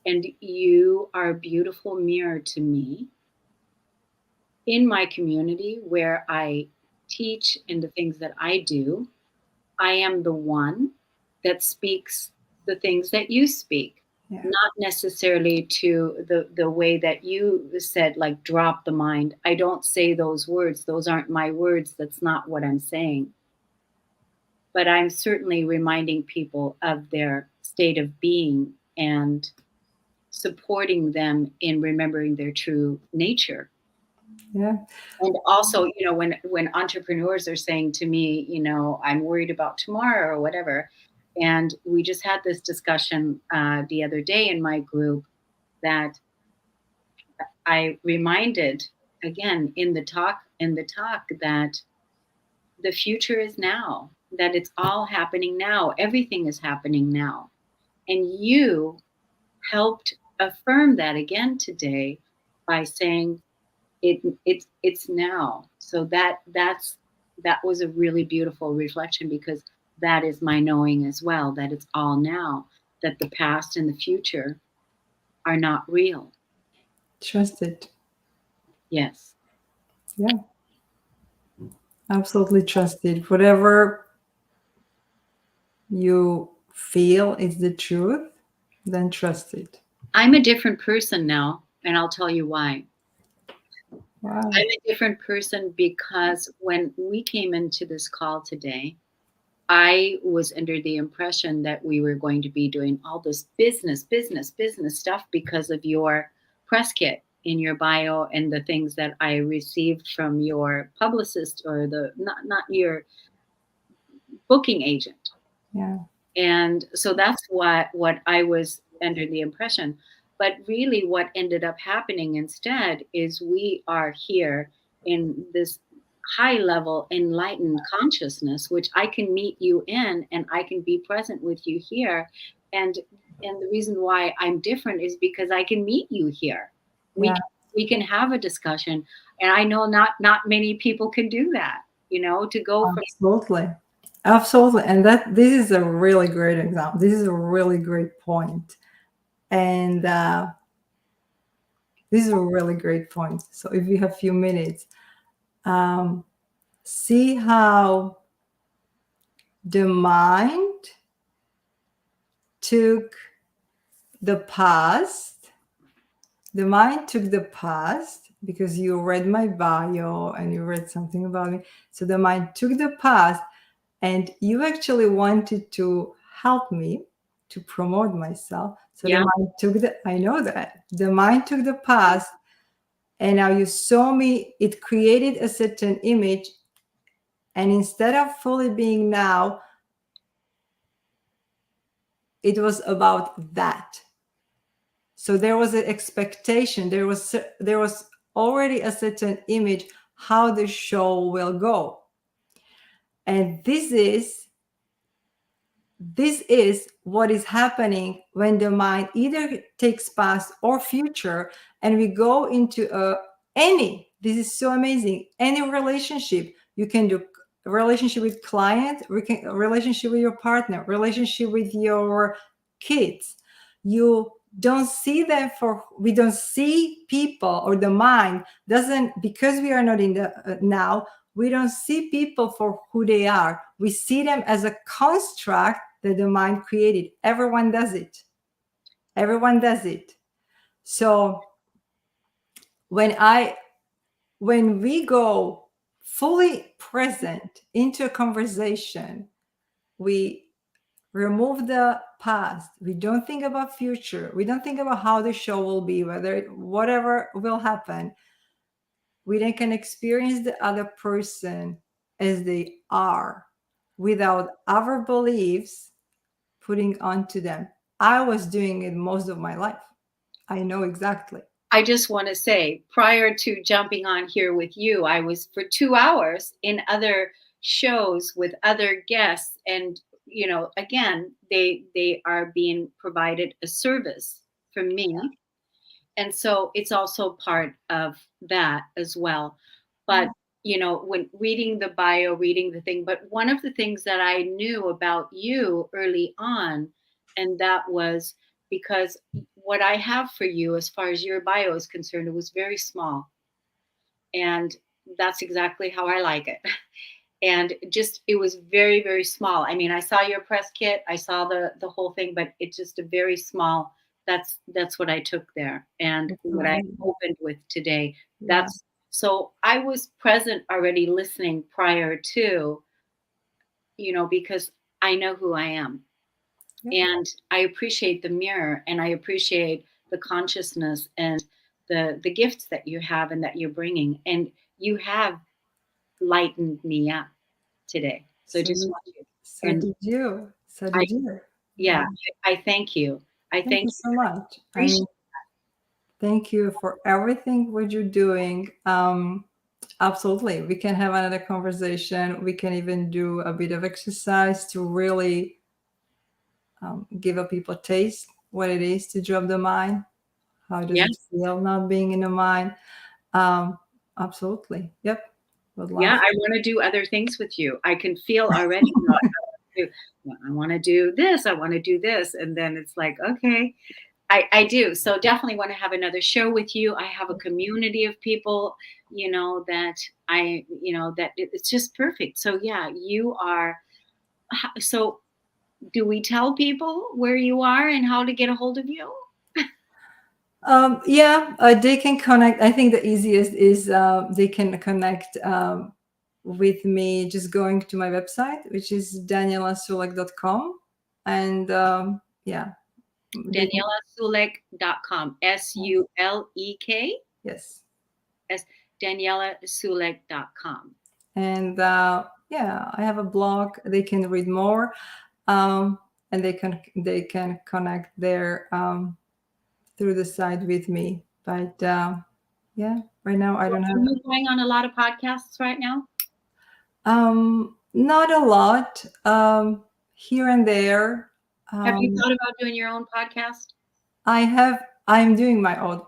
And you are a beautiful mirror to me in my community where I teach and the things that I do. I am the one that speaks the things that you speak, Yeah. not necessarily to the way that you said, like drop the mind. I don't say those words. Those aren't my words. That's not what I'm saying. But I'm certainly reminding people of their state of being and supporting them in remembering their true nature. Yeah. And also, when entrepreneurs are saying to me, I'm worried about tomorrow or whatever, and we just had this discussion the other day in my group, that I reminded again in the talk that the future is now, that it's all happening now, everything is happening now, and you helped affirm that again today by saying it's now. So that was a really beautiful reflection, because that is my knowing as well, that it's all now, that the past and the future are not real. Trust it. Yes. Yeah. Absolutely trust it. Whatever you feel is the truth, then trust it. I'm a different person now, and I'll tell you why. I'm Wow. a different person because when we came into this call today, I was under the impression that we were going to be doing all this business stuff because of your press kit in your bio and the things that I received from your publicist, or the not your booking agent. Yeah. And so that's what I was under the impression. But really what ended up happening instead is we are here in this high level enlightened consciousness, which I can meet you in, and I can be present with you here. and and the reason why I'm different is because I can meet you here. we Yeah. can, we can have a discussion, and I know not many people can do that, to go from. Absolutely. Absolutely. And that this is a really great example. This is a really great point. And this is a really great point. So if you have a few minutes, um, see how the mind took the past. The mind took the past because you read my bio and you read something about me. So the mind took the past, and you actually wanted to help me to promote myself. So the Yeah. mind took I know that. The mind took the past, and now you saw me, it created a certain image. And instead of fully being now, it was about that. So there was an expectation. There was already a certain image how the show will go. And this is what is happening when the mind either takes past or future, and we go into this is so amazing, any relationship. You can do a relationship with client, a relationship with your partner, relationship with your kids. You don't see them for we don't see people, or the mind doesn't, because we are not in the now, we don't see people for who they are. We see them as a construct that the mind created. Everyone does it. Everyone does it. So when we go fully present into a conversation, we remove the past. We don't think about future. We don't think about how the show will be, whatever will happen. We then can experience the other person as they are, without our beliefs putting onto them. I was doing it most of my life. I know exactly. I just want to say, prior to jumping on here with you, I was for 2 hours in other shows with other guests, and again, they are being provided a service from me, and so it's also part of that as well. But Yeah. when reading the bio, reading the thing, but one of the things that I knew about you early on, and that was because what I have for you as far as your bio is concerned, it was very small, and that's exactly how I like it. And just it was very, very small. I mean, I saw your press kit, I saw the whole thing, but it's just a very small. That's what I took there, and That's what I amazing. opened with today. Yeah. That's so I was present already, listening prior to, because I know who I am, Yeah. and I appreciate the mirror, and I appreciate the consciousness and the gifts that you have and that you're bringing, and you have lightened me up today. So So just did, want you, so and did you. So I, did you. yeah, Yeah. I thank you. I Thank thank you you. so I much. I appreciate. mean, thank you for everything what you're doing. Absolutely. We can have another conversation. We can even do a bit of exercise to really give a people taste what it is to drop the mind. How does Yeah, it feel not being in the mind? Um, Absolutely. Yep. Would yeah. love. I want to do other things with you. I can feel already. I want to do this. I want to do this, and then it's like, okay, I do. So definitely want to have another show with you. I have a community of people, that it's just perfect. So yeah, you are. So do we tell people where you are and how to get a hold of you? Yeah, they can connect. I think the easiest is they can connect with me just going to my website, which is danielasulek.com. And yeah, they can. DanielaSulek.com. Sulek. Yes. S DanielaSulek.com. And yeah, I have a blog. They can read more, um, and they can connect there through the site with me. But yeah, right now I Are don't have. you going on a lot of podcasts right now? Not a lot. Here and there. Have you Um, thought about doing your own podcast? I have. I'm doing my own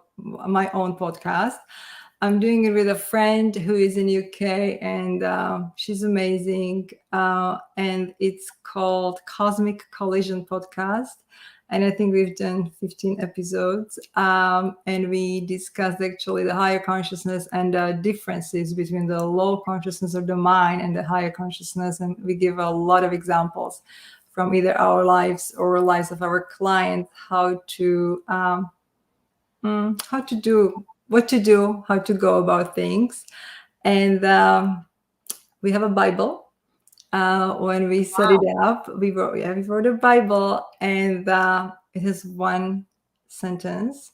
podcast. I'm doing it with a friend who is in UK, and she's amazing. And it's called Cosmic Collision Podcast. And I think we've done 15 episodes. And we discussed actually the higher consciousness and the differences between the low consciousness of the mind and the higher consciousness. And we give a lot of examples from either our lives or lives of our clients, how to do what to do, how to go about things. And we have a Bible. When we set it Wow. up, we wrote a Bible, and it has one sentence.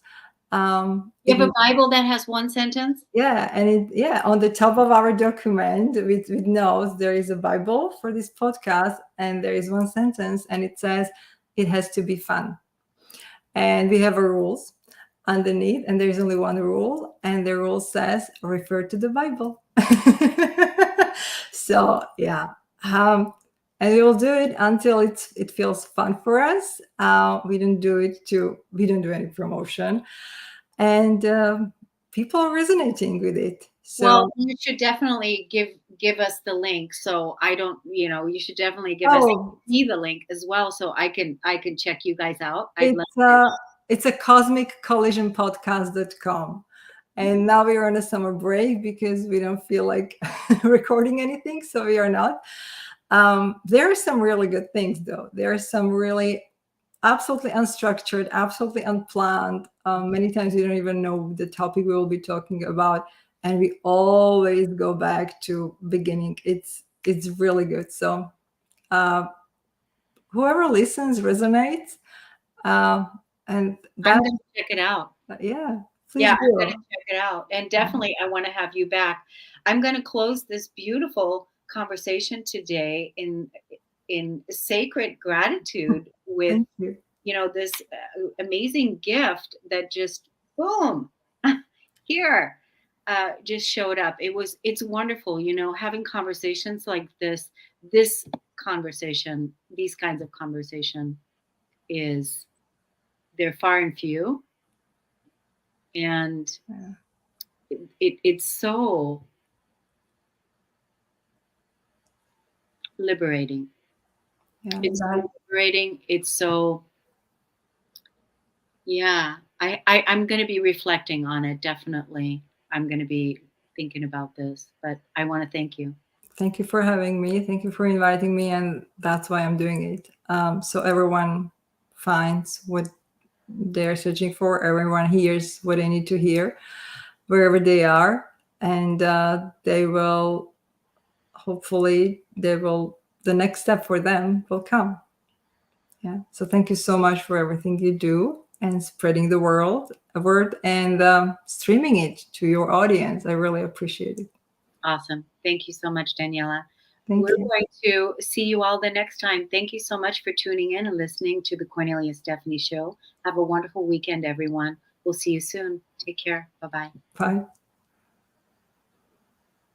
You have It a Bible that has one sentence? Yeah, and on the top of our document with notes, there is a Bible for this podcast, and there is one sentence, and it says it has to be fun. And we have a rules underneath, and there's only one rule, and the rule says refer to the Bible. So yeah, and we will do it until it feels fun for us. We don't do any promotion, and people are resonating with it. Well, So you should definitely give us the link. So I don't, you should definitely give us oh, me the link as well, so I can check you guys out. I'd love it's to. a it's a cosmic collision podcast.com. And now we are on a summer break because we don't feel like recording anything, so we are not. There are some really good things, though. There are some really absolutely unstructured, absolutely unplanned. Many times we don't even know the topic we will be talking about, and we always go back to beginning. It's really good. So uh, whoever listens resonates, uh, and I'm that gonna check it out. yeah, Yeah, please I'm gonna do. check it out, and definitely I want to have you back. I'm gonna close this beautiful conversation today in sacred gratitude with Thank you. this amazing gift that just boom here just showed up. It's wonderful, having conversations like this conversation, these kinds of conversation, is they're far and few, and Yeah. it's so liberating. Yeah. It's so liberating. It's so, yeah. I'm going to be reflecting on it. Definitely. I'm going to be thinking about this, but I want to thank you. Thank you for having me. Thank you for inviting me. And that's why I'm doing it. So everyone finds what they're searching for, everyone hears what they need to hear wherever they are. And they will, hopefully, the next step for them will come. Yeah. So thank you so much for everything you do and spreading the word and streaming it to your audience. I really appreciate it. Awesome. Thank you so much, Daniela. Thank We're you. going to see you all the next time. Thank you so much for tuning in and listening to the Cornelia Stephanie Show. Have a wonderful weekend, everyone. We'll see you soon. Take care. Bye-bye. Bye.